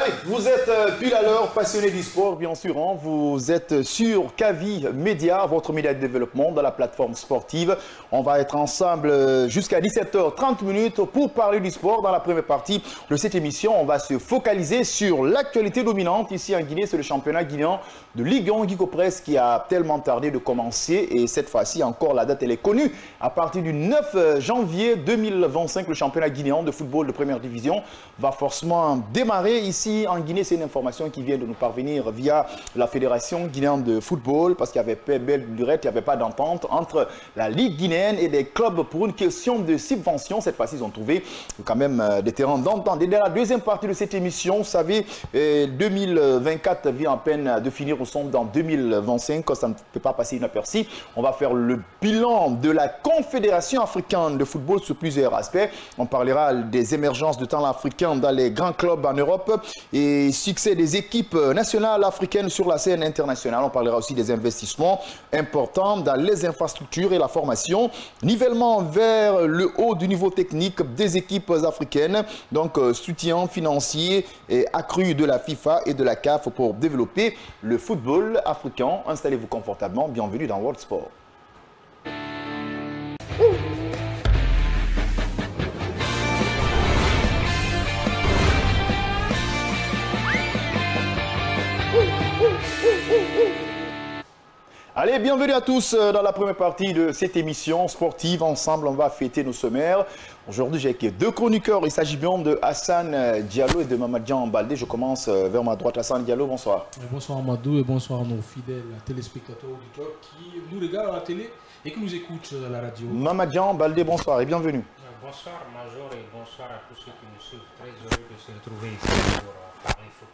Allez, vous êtes pile à l'heure, passionné du sport, bien sûr. Hein, vous êtes sur Kavi Média, votre média de développement dans la plateforme sportive. On va être ensemble jusqu'à 17h30 pour parler du sport. Dans la première partie de cette émission, on va se focaliser sur l'actualité dominante. Ici en Guinée, c'est le championnat guinéen de Ligue 1 Guico Presse qui a tellement tardé de commencer. Et cette fois-ci, encore, la date, elle est connue. À partir du 9 janvier 2025, le championnat guinéen de football de première division va forcément démarrer. Ici en Guinée, c'est une information qui vient de nous parvenir via la Fédération guinéenne de football parce qu'il y avait belle durée, il n'y avait pas d'entente entre la Ligue guinéenne et les clubs pour une question de subvention. Cette fois-ci, ils ont trouvé quand même des terrains d'entente. Et dans la deuxième partie de cette émission, vous savez, 2024 vient à peine de finir, nous sommes dans 2025, ça ne peut pas passer inaperçu. On va faire le bilan de la Confédération africaine de football sur plusieurs aspects. On parlera des émergences de talents africains dans les grands clubs en Europe et succès des équipes nationales africaines sur la scène internationale. On parlera aussi des investissements importants dans les infrastructures et la formation. Nivellement vers le haut du niveau technique des équipes africaines. Donc soutien financier et accru de la FIFA et de la CAF pour développer le football africain. Installez-vous confortablement. Bienvenue dans World Sport. Allez, bienvenue à tous dans la première partie de cette émission sportive. Ensemble, on va fêter nos sommaires. Aujourd'hui, j'ai deux chroniqueurs. Il s'agit bien de Hassan Diallo et de Mamadjan Baldé. Je commence vers ma droite. Hassan Diallo, bonsoir. Bonsoir Amadou et bonsoir à nos fidèles téléspectateurs auditeurs qui nous regardent à la télé et qui nous écoutent à la radio. Mamadjan Baldé, bonsoir et bienvenue. Bonsoir Major et bonsoir à tous ceux qui nous suivent. Très heureux de se retrouver ici pour parler football.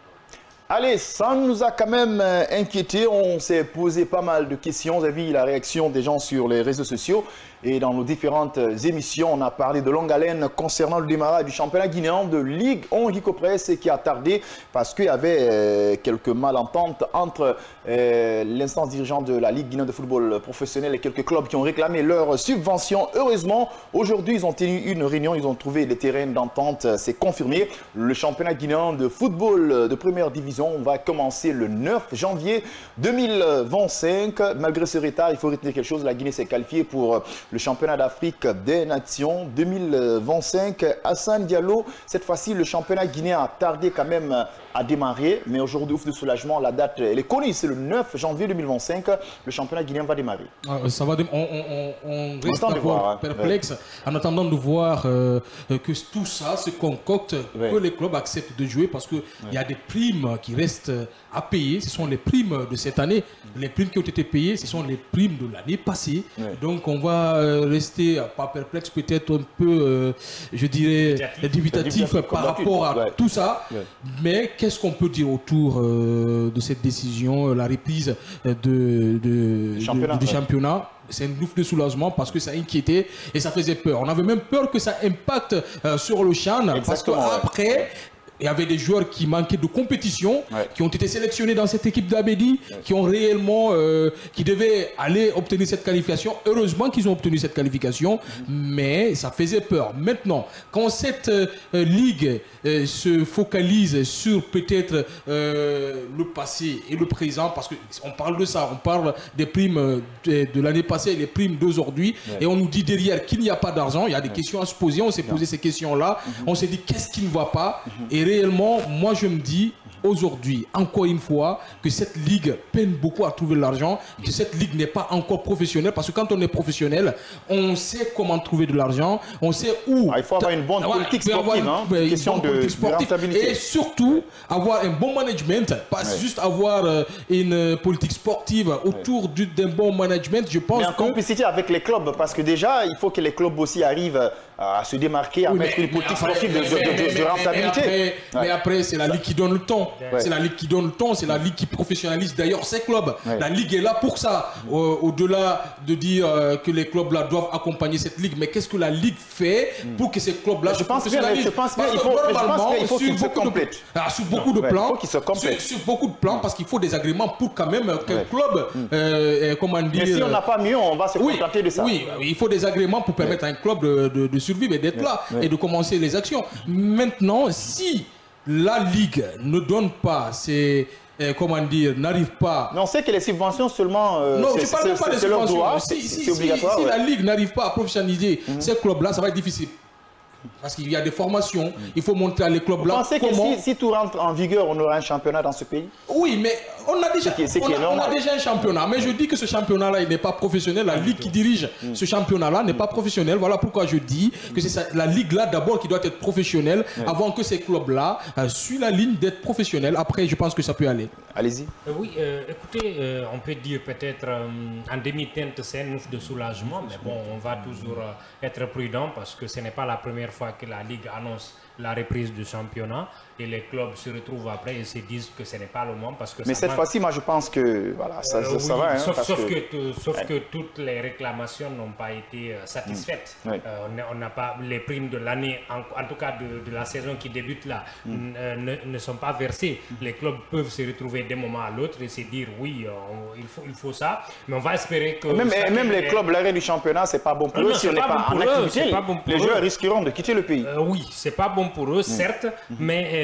Allez, ça nous a quand même inquiété. On s'est posé pas mal de questions. Vous avez vu la réaction des gens sur les réseaux sociaux et dans nos différentes émissions. On a parlé de longue haleine concernant le démarrage du championnat guinéen de Ligue 1 Guico Presse qui a tardé parce qu'il y avait quelques malententes entre l'instance dirigeante de la Ligue guinéenne de football professionnel et quelques clubs qui ont réclamé leur subvention. Heureusement, aujourd'hui, ils ont tenu une réunion. Ils ont trouvé des terrains d'entente. C'est confirmé. Le championnat guinéen de football de première division va commencer le 9 janvier 2025. Malgré ce retard, il faut retenir quelque chose. La Guinée s'est qualifiée pour le championnat d'Afrique des Nations 2025. Hassan Diallo, cette fois-ci, le championnat guinéen a tardé quand même à démarrer. Mais aujourd'hui, ouf de soulagement, la date, elle est connue. C'est le 9 janvier 2025. Le championnat guinéen va démarrer. Ça va on reste encore perplexe en attendant de voir que tout ça se concocte, que les clubs acceptent de jouer parce qu'il y a des primes qui restent à payer. Ce sont les primes de cette année. Les primes qui ont été payées, ce sont les primes de l'année passée. Donc on va rester pas perplexe, peut-être un peu, je dirais, dubitatif par rapport à tout ça. Mais qu'est-ce qu'on peut dire autour de cette décision, la reprise du championnat? C'est une bouffe de soulagement parce que ça inquiétait et ça faisait peur. On avait même peur que ça impacte sur le CHAN parce qu'après, il y avait des joueurs qui manquaient de compétition, qui ont été sélectionnés dans cette équipe d'Abedi, qui ont réellement, qui devaient aller obtenir cette qualification. Heureusement qu'ils ont obtenu cette qualification, mais ça faisait peur. Maintenant, quand cette ligue se focalise sur peut-être le passé et le présent, parce qu'on parle de ça, on parle des primes de l'année passée et les primes d'aujourd'hui, et on nous dit derrière qu'il n'y a pas d'argent, il y a des questions à se poser, on s'est posé ces questions-là, on s'est dit qu'est-ce qui ne va pas, et réellement, moi je me dis aujourd'hui, encore une fois, que cette ligue peine beaucoup à trouver l'argent, que cette ligue n'est pas encore professionnelle, parce que quand on est professionnel, on sait comment trouver de l'argent, on sait où... il faut avoir une bonne politique sportive, une question de rentabilité. Et surtout, avoir un bon management, pas juste avoir une politique sportive autour d'un bon management, je pense. Mais en complicité avec les clubs, parce que déjà, il faut que les clubs aussi arrivent à se démarquer, à mettre une politique sportive de rentabilité. Mais après, c'est la ligue qui donne le temps. C'est la ligue qui donne le temps, c'est la ligue qui professionnalise d'ailleurs ces clubs. La ligue est là pour ça. Au-delà de dire que les clubs là doivent accompagner cette ligue, mais qu'est-ce que la ligue fait pour que ces clubs là se professionnalisent? Je pense qu'il faut qu'ils se complètent. Sur beaucoup de plans, sur beaucoup de plans, parce qu'il faut des agréments pour quand même qu'un club, comment dire... Mais si on n'a pas mieux, on va se contenter de ça. Oui, il faut des agréments pour permettre à un club de survivre et d'être là et de commencer les actions. Maintenant, si la Ligue ne donne pas ces... comment dire, n'arrive pas... Mais on sait que les subventions seulement... non, je ne parle même pas des subventions. C'est obligatoire. Si la Ligue n'arrive pas à professionnaliser ces clubs-là, ça va être difficile. Parce qu'il y a des formations, il faut montrer à les clubs-là. Vous pensez que si tout rentre en vigueur, on aura un championnat dans ce pays? Oui, mais on a déjà, on a déjà un championnat. Mais je dis que ce championnat-là, il n'est pas professionnel. La Ligue qui dirige ce championnat-là n'est pas professionnelle. Voilà pourquoi je dis que c'est la Ligue-là d'abord qui doit être professionnelle avant que ces clubs-là suivent la ligne d'être professionnels. Après, je pense que ça peut aller. Allez-y. Oui, écoutez, on peut dire peut-être en demi-teinte, c'est une ouf de soulagement. Mais bon, on va toujours être prudent parce que ce n'est pas la première fois que la Ligue annonce la reprise du championnat et les clubs se retrouvent après et se disent que ce n'est pas le moment parce que... Mais cette fois-ci, moi je pense que voilà, ça oui, va. Hein, sauf que toutes les réclamations n'ont pas été satisfaites. On n'a pas les primes de l'année, en tout cas de la saison qui débute là, ne sont pas versées. Les clubs peuvent se retrouver d'un moment à l'autre et se dire oui, il faut ça, mais on va espérer que... Même les clubs, l'arrêt du championnat, c'est pas bon pour eux si on n'est pas en activité. Les joueurs risqueront de quitter le pays. Oui, c'est pas bon pour eux, certes, mais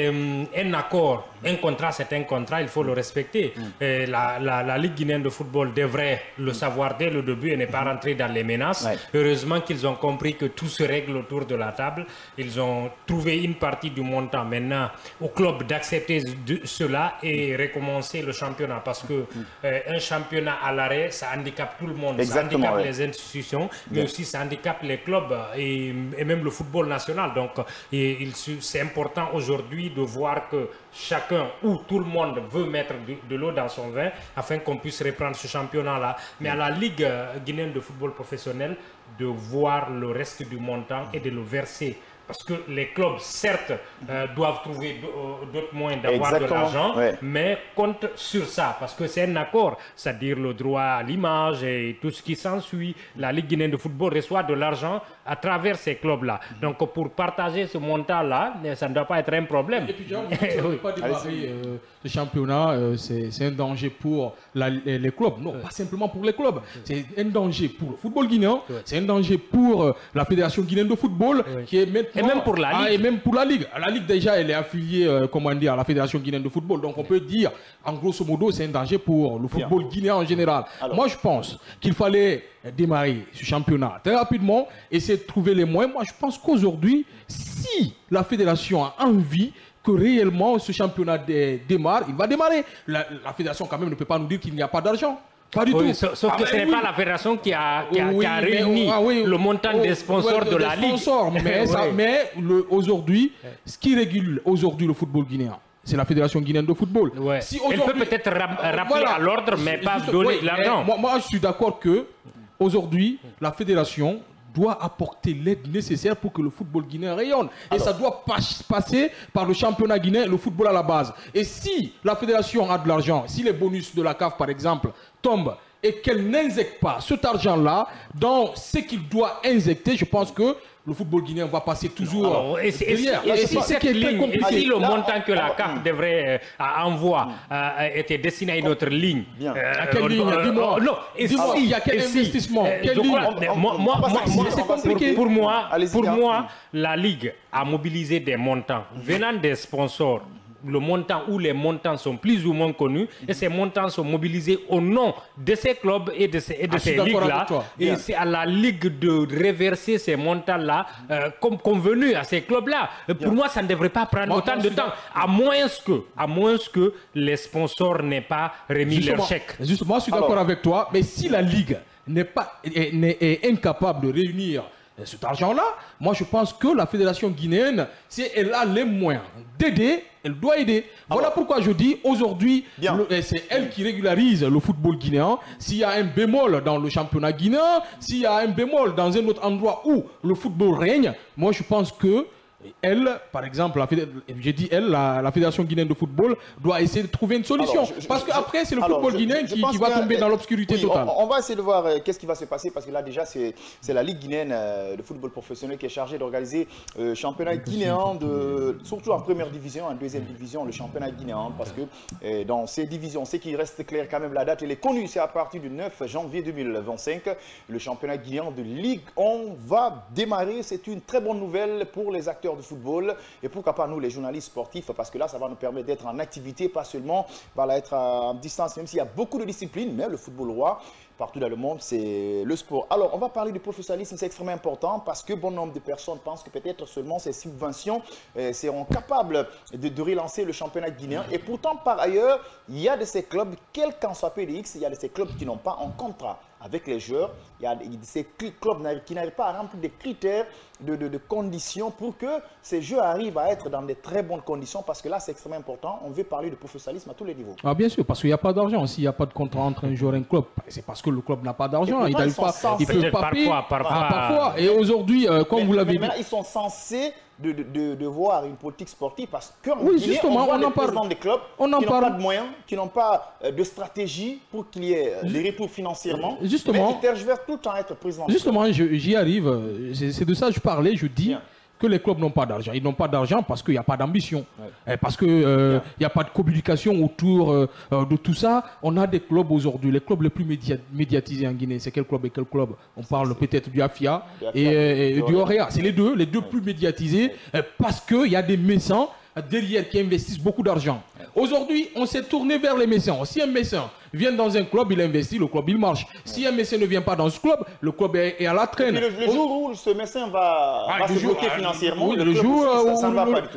un accord, un contrat, c'est un contrat, il faut le respecter. La Ligue guinéenne de football devrait le savoir dès le début et ne pas rentrer dans les menaces. Heureusement qu'ils ont compris que tout se règle autour de la table. Ils ont trouvé une partie du montant maintenant au club d'accepter cela et recommencer le championnat parce que un championnat à l'arrêt, ça handicape tout le monde. Exactement, ça handicape les institutions, mais aussi ça handicape les clubs et même le football national. Donc, c'est important aujourd'hui de voir que chacun ou tout le monde veut mettre de l'eau dans son vin afin qu'on puisse reprendre ce championnat-là. Mais à la Ligue guinéenne de football professionnel, de voir le reste du montant et de le verser. Parce que les clubs, certes, doivent trouver d'autres moyens d'avoir de l'argent, mais compte sur ça, parce que c'est un accord, c'est-à-dire le droit à l'image et tout ce qui s'ensuit. La Ligue guinéenne de football reçoit de l'argent à travers ces clubs-là. Donc, pour partager ce montant-là, ça ne doit pas être un problème. Et puis, on ne peut pas démarrer ce championnat, c'est un danger pour les clubs. Non, pas simplement pour les clubs. C'est un danger pour le football guinéen, c'est un danger pour la Fédération guinéenne de football, qui est maintenant... Et même pour la Ligue. Et même pour la Ligue. La Ligue, déjà, elle est affiliée comment dire, à la Fédération guinéenne de football. Donc, on peut dire, en grosso modo, c'est un danger pour le football guinéen en général. Alors, moi, je pense qu'il fallait démarrer ce championnat très rapidement, essayer de trouver les moyens. Moi, je pense qu'aujourd'hui, si la Fédération a envie que réellement ce championnat démarre, il va démarrer. La Fédération, quand même, ne peut pas nous dire qu'il n'y a pas d'argent. Pas du tout. Sauf que ce n'est pas la fédération qui a réuni le montant des sponsors de la Ligue. Mais aujourd'hui, ce qui régule aujourd'hui le football guinéen, c'est la Fédération guinéenne de football. Si elle peut peut-être rappeler à l'ordre, mais pas donner l'argent. Moi, je suis d'accord que aujourd'hui, la Fédération doit apporter l'aide nécessaire pour que le football guinéen rayonne. Et ça doit passer par le championnat guinéen, le football à la base. Et si la fédération a de l'argent, si les bonus de la CAF, par exemple, tombent et qu'elle n'injecte pas cet argent-là dans ce qu'il doit injecter, je pense que le football guinéen va passer toujours derrière. Et si le montant que la CAF devrait envoyer était destiné à une autre ligne. À quelle ligne? Dis-moi. Dis-moi, il y a quel investissement? C'est compliqué. Pour moi, la Ligue a mobilisé des montants venant des sponsors. Le montant ou les montants sont plus ou moins connus et ces montants sont mobilisés au nom de ces clubs et de ces ligues-là. Et c'est à la Ligue de reverser ces montants-là comme convenu à ces clubs-là. Pour moi, ça ne devrait pas prendre autant de temps, à moins que les sponsors n'aient pas remis leur chèque. Justement, je suis d'accord avec toi, mais si la Ligue est incapable de réunir cet argent-là, moi je pense que la Fédération guinéenne, si elle a les moyens d'aider, elle doit aider. Voilà pourquoi je dis aujourd'hui, c'est elle qui régularise le football guinéen. S'il y a un bémol dans le championnat guinéen, s'il y a un bémol dans un autre endroit où le football règne, moi je pense que elle, par exemple, la Fédération guinéenne de football doit essayer de trouver une solution. Parce qu'après, c'est le football guinéen qui va tomber dans l'obscurité totale. On va essayer de voir qu'est-ce qui va se passer, parce que là, déjà, c'est la Ligue guinéenne de football professionnel qui est chargée d'organiser le championnat guinéen, surtout en première division, en deuxième division, le championnat guinéen. Parce que dans ces divisions, c'est qu'il reste clair quand même, la date, elle est connue, c'est à partir du 9 janvier 2025. Le championnat guinéen de Ligue 1 va démarrer. C'est une très bonne nouvelle pour les acteurs amateurs de football et pourquoi pas nous les journalistes sportifs, parce que là ça va nous permettre d'être en activité, pas seulement être en distance, même s'il y a beaucoup de disciplines, mais le football roi, partout dans le monde, c'est le sport. Alors, on va parler du professionnalisme, c'est extrêmement important parce que bon nombre de personnes pensent que peut-être seulement ces subventions seront capables de relancer le championnat guinéen. Et pourtant, par ailleurs, il y a de ces clubs, quel qu'en soit PDX, il y a de ces clubs qui n'ont pas un contrat avec les joueurs. Il y a ces clubs qui n'arrivent pas à remplir des critères de conditions pour que ces jeux arrivent à être dans de très bonnes conditions, parce que là, c'est extrêmement important. On veut parler de professionnalisme à tous les niveaux. Ah, bien sûr, parce qu'il n'y a pas d'argent. S'il n'y a pas de contrat entre un joueur et un club, c'est parce que le club n'a pas d'argent. Il n'arrive pas, il peut pas payer. Parfois. Et aujourd'hui, comme vous l'avez dit, ils sont censés de voir une politique sportive, parce qu'en oui, Guinée, justement, on voit des présidents des clubs qui n'ont pas de moyens, qui n'ont pas de stratégie pour qu'il y ait des retours financièrement. Justement, mais ils tergiversent tout le temps à être président. Justement, j'y arrive. C'est de ça que je parlais. Je dis que les clubs n'ont pas d'argent. Ils n'ont pas d'argent parce qu'il n'y a pas d'ambition. Parce qu'il n'y a pas de communication autour de tout ça. On a des clubs aujourd'hui. Les clubs les plus médiatisés en Guinée, c'est quel club et quel club? On parle peut-être du Afia et du Orea. C'est les deux plus médiatisés parce qu'il y a des mécènes derrière qui investissent beaucoup d'argent. Aujourd'hui, on s'est tourné vers les mécènes. Si un mécène vient dans un club, il investit, le club il marche. Si un mécène ne vient pas dans ce club, le club est à la traîne. Le jour où ce mécène va se bloquer financièrement, le jour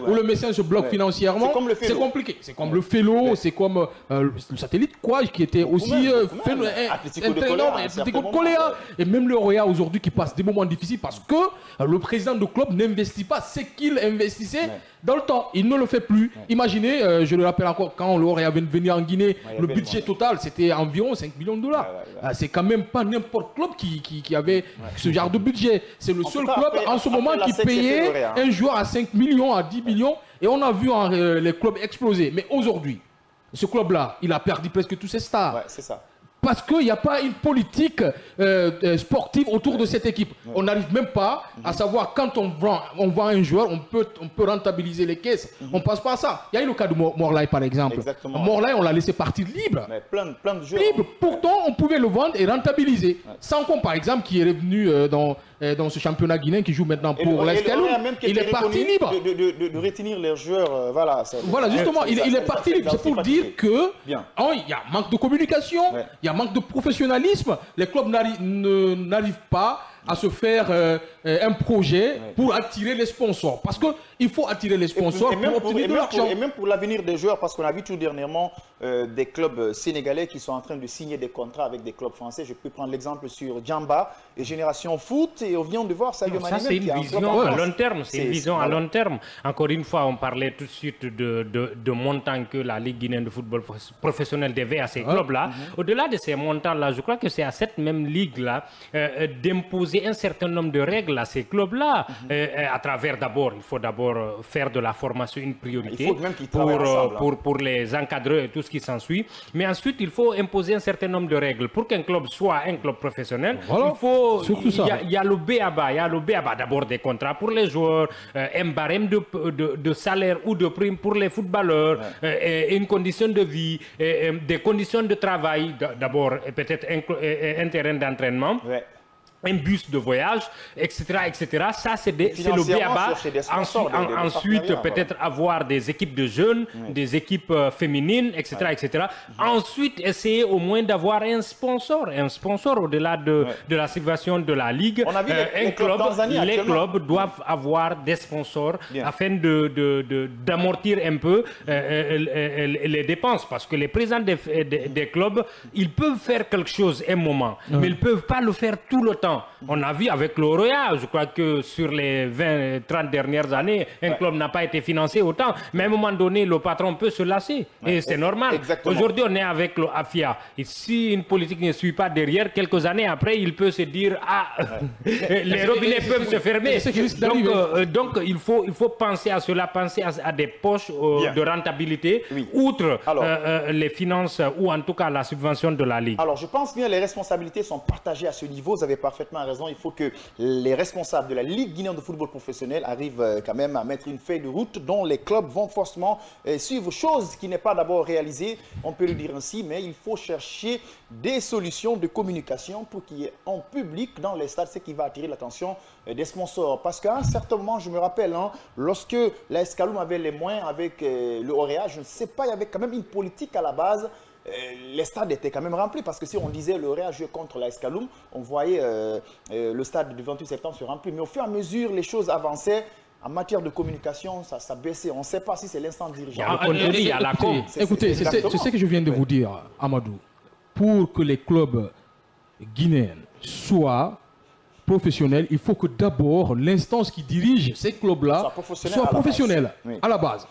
où le mécène se bloque financièrement, c'est compliqué. C'est comme le Félo, c'est comme le satellite quoi, qui était aussi Atlético de Coléa. Et même le Roya aujourd'hui qui passe des moments difficiles parce que le président du club n'investit pas ce qu'il investissait dans le temps. Il ne le fait plus. Imaginez, je le rappelle encore, quand le Roya venait en Guinée, le budget total, c'était environ 5 millions de dollars. C'est quand même pas n'importe club qui avait ce genre de budget. C'est le seul club en ce moment qui payait un joueur à 5 millions, à 10 millions. Et on a vu les clubs exploser. Mais aujourd'hui, ce club-là, il a perdu presque tous ses stars. Ouais, c'est ça. Parce qu'il n'y a pas une politique sportive autour de cette équipe. On n'arrive même pas à savoir quand on vend un joueur, on peut rentabiliser les caisses. On ne passe pas à ça. Il y a eu le cas de Morlaï par exemple. Morlaï, on l'a laissé partir libre. Mais plein de joueurs. Libre. Pourtant, on pouvait le vendre et rentabiliser. Sans par exemple, qui est revenu dans ce championnat guinéen qui joue maintenant pour l'Escalou. Il est parti libre. De retenir les joueurs. Voilà, justement, il est parti libre. C'est pour dire qu'il y a manque de communication, il y a manque de professionnalisme. Les clubs n'arrivent pas à se faire un projet pour attirer les sponsors. Parce qu'il faut attirer les sponsors pour obtenir de l'argent. Et même pour l'avenir des joueurs, parce qu'on a vu tout dernièrement des clubs sénégalais qui sont en train de signer des contrats avec des clubs français. Je peux prendre l'exemple sur Djamba et Génération Foot, et on vient de voir Sadio Mané. Ça, c'est une vision à long terme. C'est une vision à long terme. Encore une fois, on parlait tout de suite de montants que la Ligue guinéenne de football professionnel devait à ces clubs-là. Au-delà de ces montants-là, je crois que c'est à cette même Ligue-là d'imposer un certain nombre de règles à ces clubs-là, à travers il faut d'abord faire de la formation une priorité pour les encadreurs et tout ce qui s'ensuit. Mais ensuite, il faut imposer un certain nombre de règles. Pour qu'un club soit un club professionnel, il y a le BABA, d'abord des contrats pour les joueurs, un barème de salaire ou de prime pour les footballeurs, une condition de vie, des conditions de travail, d'abord, et peut-être un terrain d'entraînement. Un bus de voyage, etc. Ça, c'est le BABA. Ensuite, peut-être avoir des équipes de jeunes, des équipes féminines, etc. Ensuite, essayer au moins d'avoir un sponsor au-delà de la situation de la Ligue. On a vu les clubs doivent avoir des sponsors afin d'amortir un peu les dépenses. Parce que les présidents des clubs, ils peuvent faire quelque chose un moment, mais ils ne peuvent pas le faire tout le temps. On a vu avec l'Oroya, je crois que sur les 20-30 dernières années, un club n'a pas été financé autant. Mais à un moment donné, le patron peut se lasser. Et c'est normal. Aujourd'hui, on est avec le AFIA. Et si une politique ne suit pas derrière, quelques années après, il peut se dire les robinets peuvent se fermer. Donc, il faut penser à cela, penser à des poches de rentabilité, outre les finances ou en tout cas la subvention de la Ligue. Alors, je pense bien que les responsabilités sont partagées à ce niveau. Vous avez parfaitement parfaitement raison. Il faut que les responsables de la Ligue guinéenne de football professionnel arrivent quand même à mettre une feuille de route dont les clubs vont forcément suivre. Chose qui n'est pas d'abord réalisée, on peut le dire ainsi, mais il faut chercher des solutions de communication pour qu'il y ait en public dans les stades ce qui va attirer l'attention des sponsors. Parce qu'à un certain moment, je me rappelle, lorsque l'AS Kaloum avait les moyens avec le Orea, je ne sais pas, il y avait quand même une politique à la base. Les stades étaient quand même remplis parce que si on disait le Orea jouait contre l'AS Kaloum, on voyait le stade du 28 septembre se remplir. Mais au fur et à mesure, les choses avançaient. En matière de communication, ça baissait. On ne sait pas si c'est l'instant dirigeant. Écoutez, c'est ce que je viens de vous dire, Amadou. Pour que les clubs guinéens soient professionnels, il faut que d'abord l'instance qui dirige ces clubs-là soit professionnelle à la base.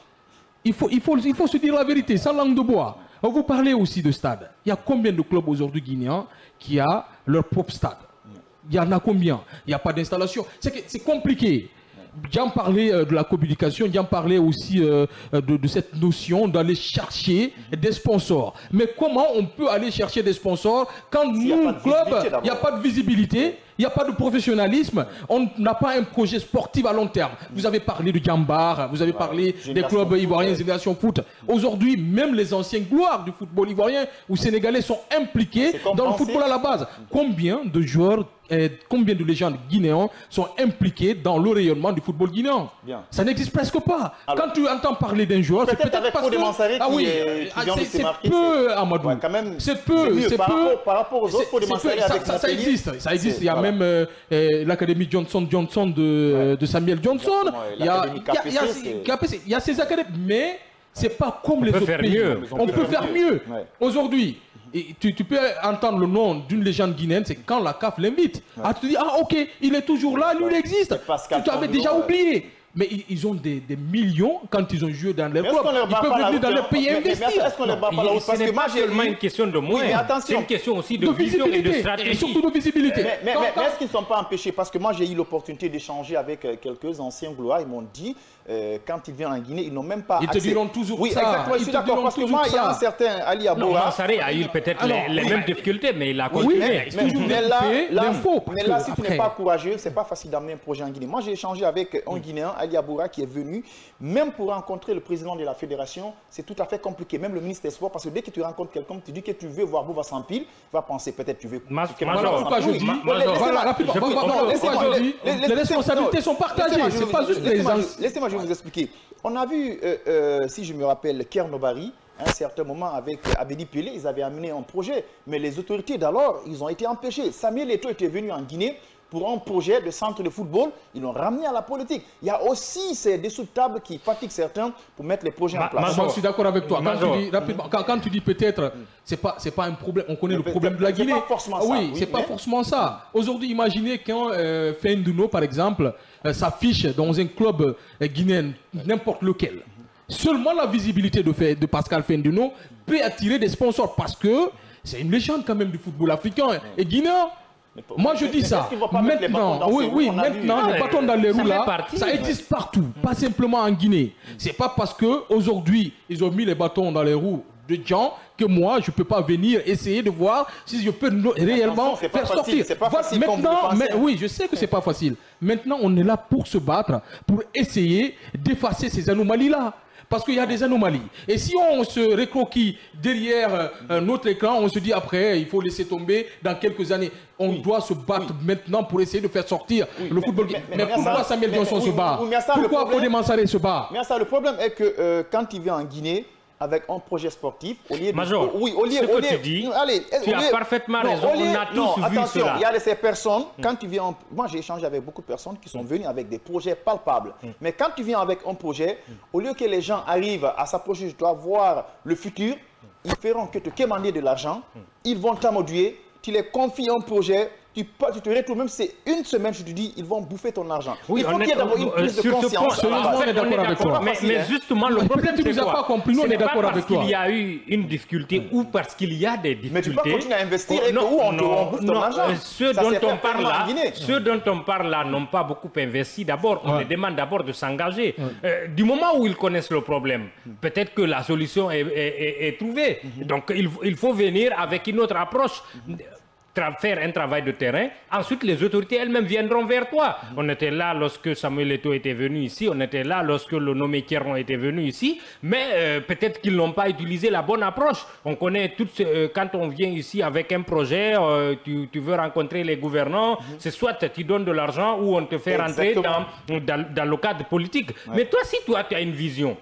Il faut se dire la vérité, sans langue de bois. Vous parlez aussi de stade. Il y a combien de clubs aujourd'hui guinéens qui ont leur propre stade? Il y en a combien? Il n'y a pas d'installation. C'est compliqué. J'en parlais de la communication, j'en parlais aussi de cette notion d'aller chercher des sponsors. Mais comment on peut aller chercher des sponsors quand nous, club, il n'y a pas de visibilité, il n'y a pas de professionnalisme, on n'a pas un projet sportif à long terme. Vous avez parlé de Djambar, vous avez parlé des clubs ivoiriens, Génération Foot. Aujourd'hui, même les anciens gloires du football ivoirien ou sénégalais sont impliqués dans le football à la base. Combien de joueurs, combien de légendes guinéens sont impliqués dans le rayonnement du football guinéen? Ça n'existe presque pas. Alors, quand tu entends parler d'un joueur, c'est peut-être parce que... Ah oui, c'est peu, Amadou. C'est peu, c'est peu. Par rapport aux autres, ça existe. Ça existe. Il y a même l'Académie Johnson de Samuel Johnson. Il y a ces académies, mais c'est pas comme les autres pays. On peut faire mieux. Aujourd'hui, tu peux entendre le nom d'une légende guinéenne, c'est quand la CAF l'invite. Ah, tu te dis, ah ok, il est toujours là, lui il existe. Tu t'avais déjà oublié. Mais ils ont des millions quand ils ont joué dans les clubs. Ils peuvent venir dans les pays investir. Est-ce qu'on ne bat pas la route? Parce que moi, j'ai seulement une question de moyens. C'est une question aussi de vision et de stratégie. Et surtout de visibilité. Mais est-ce qu'ils ne sont pas empêchés? Parce que moi, j'ai eu l'opportunité d'échanger avec quelques anciens gloires. Ils m'ont dit, quand ils viennent en Guinée, ils n'ont même pas accès. Ils te diront toujours ça. Oui, exactement. Je suis d'accord. Parce que moi, il y a un certain Ali Aboura. Mansaré a eu peut-être les mêmes difficultés, mais il a continué. Mais là, si tu n'es pas courageux, ce n'est pas facile d'amener un projet en Guinée. Moi, j'ai échangé avec un Guinéen, Ali Aboura, qui est venu, même pour rencontrer le président de la fédération, c'est tout à fait compliqué. Même le ministre des Sports, parce que dès que tu rencontres quelqu'un, tu dis que tu veux voir Bouba Sampil, va penser peut-être tu veux... Les responsabilités sont partagées, c'est pas juste les gens. Laissez-moi, je vais vous expliquer. On a vu, si je me rappelle, Kernobari, à un certain moment avec Abedi Pelé, ils avaient amené un projet, mais les autorités d'alors, ils ont été empêchés. Samuel Eto'o était venu en Guinée pour un projet de centre de football, ils l'ont ramené à la politique. Il y a aussi ces dessous de table qui fatiguent certains pour mettre les projets en place. Je suis d'accord avec toi. Quand tu dis peut-être, c'est pas un problème, on connaît le problème de la Guinée. C'est pas forcément ça. Oui, c'est pas forcément ça. Aujourd'hui, imaginez quand Fendouno, par exemple, s'affiche dans un club guinéen, n'importe lequel. Seulement la visibilité de Pascal Fendouno peut attirer des sponsors parce que c'est une légende quand même du football africain et guinéen. Moi je dis ça. Maintenant, maintenant les bâtons dans les roues là, ça existe partout, pas simplement en Guinée. C'est pas parce que aujourd'hui ils ont mis les bâtons dans les roues de gens que moi je peux pas venir essayer de voir si je peux réellement faire sortir. Maintenant, oui, je sais que c'est pas facile. Maintenant, on est là pour se battre, pour essayer d'effacer ces anomalies là. Parce qu'il y a des anomalies. Et si on se recroquille derrière notre écran, on se dit après, il faut laisser tomber dans quelques années. On doit se battre maintenant pour essayer de faire sortir le football. Mais pourquoi Samuel Johnson se bat? Pourquoi Fodé Mansaré se bat? Mais ça, le problème est que quand il vient en Guinée, avec un projet sportif, au lieu de... Major, tu dis, tu as parfaitement raison, on a tous vu cela. Il y a ces personnes, quand tu viens... Moi, j'ai échangé avec beaucoup de personnes qui sont venues avec des projets palpables. Mais quand tu viens avec un projet, au lieu que les gens arrivent à s'approcher de toi, voir le futur, ils feront que te quémander de l'argent, ils vont t'amaudier, tu les confies un projet, tu te retrouves, même si c'est une semaine, je te dis, ils vont bouffer ton argent. Oui, il faut qu'il y ait d'abord une prise de conscience. On est d'accord avec toi. Mais justement, le problème, c'est quoi? Nous, on est d'accord avec toi. Parce qu'il y a eu une difficulté ou parce qu'il y a des difficultés. Mais tu peux pas continuer à investir et on bouffe ton argent. Ceux dont on parle là n'ont pas beaucoup investi. D'abord, on les demande d'abord de s'engager. Du moment où ils connaissent le problème, peut-être que la solution est trouvée. Donc, il faut venir avec une autre approche. faire un travail de terrain. Ensuite, les autorités elles-mêmes viendront vers toi. On était là lorsque Samuel Eto'o était venu ici. On était là lorsque le nommé Kéron était venu ici. Mais peut-être qu'ils n'ont pas utilisé la bonne approche. On connaît tout quand on vient ici avec un projet, tu veux rencontrer les gouvernants, c'est soit tu donnes de l'argent ou on te fait rentrer dans le cadre politique. Mais toi, si toi, tu as une vision,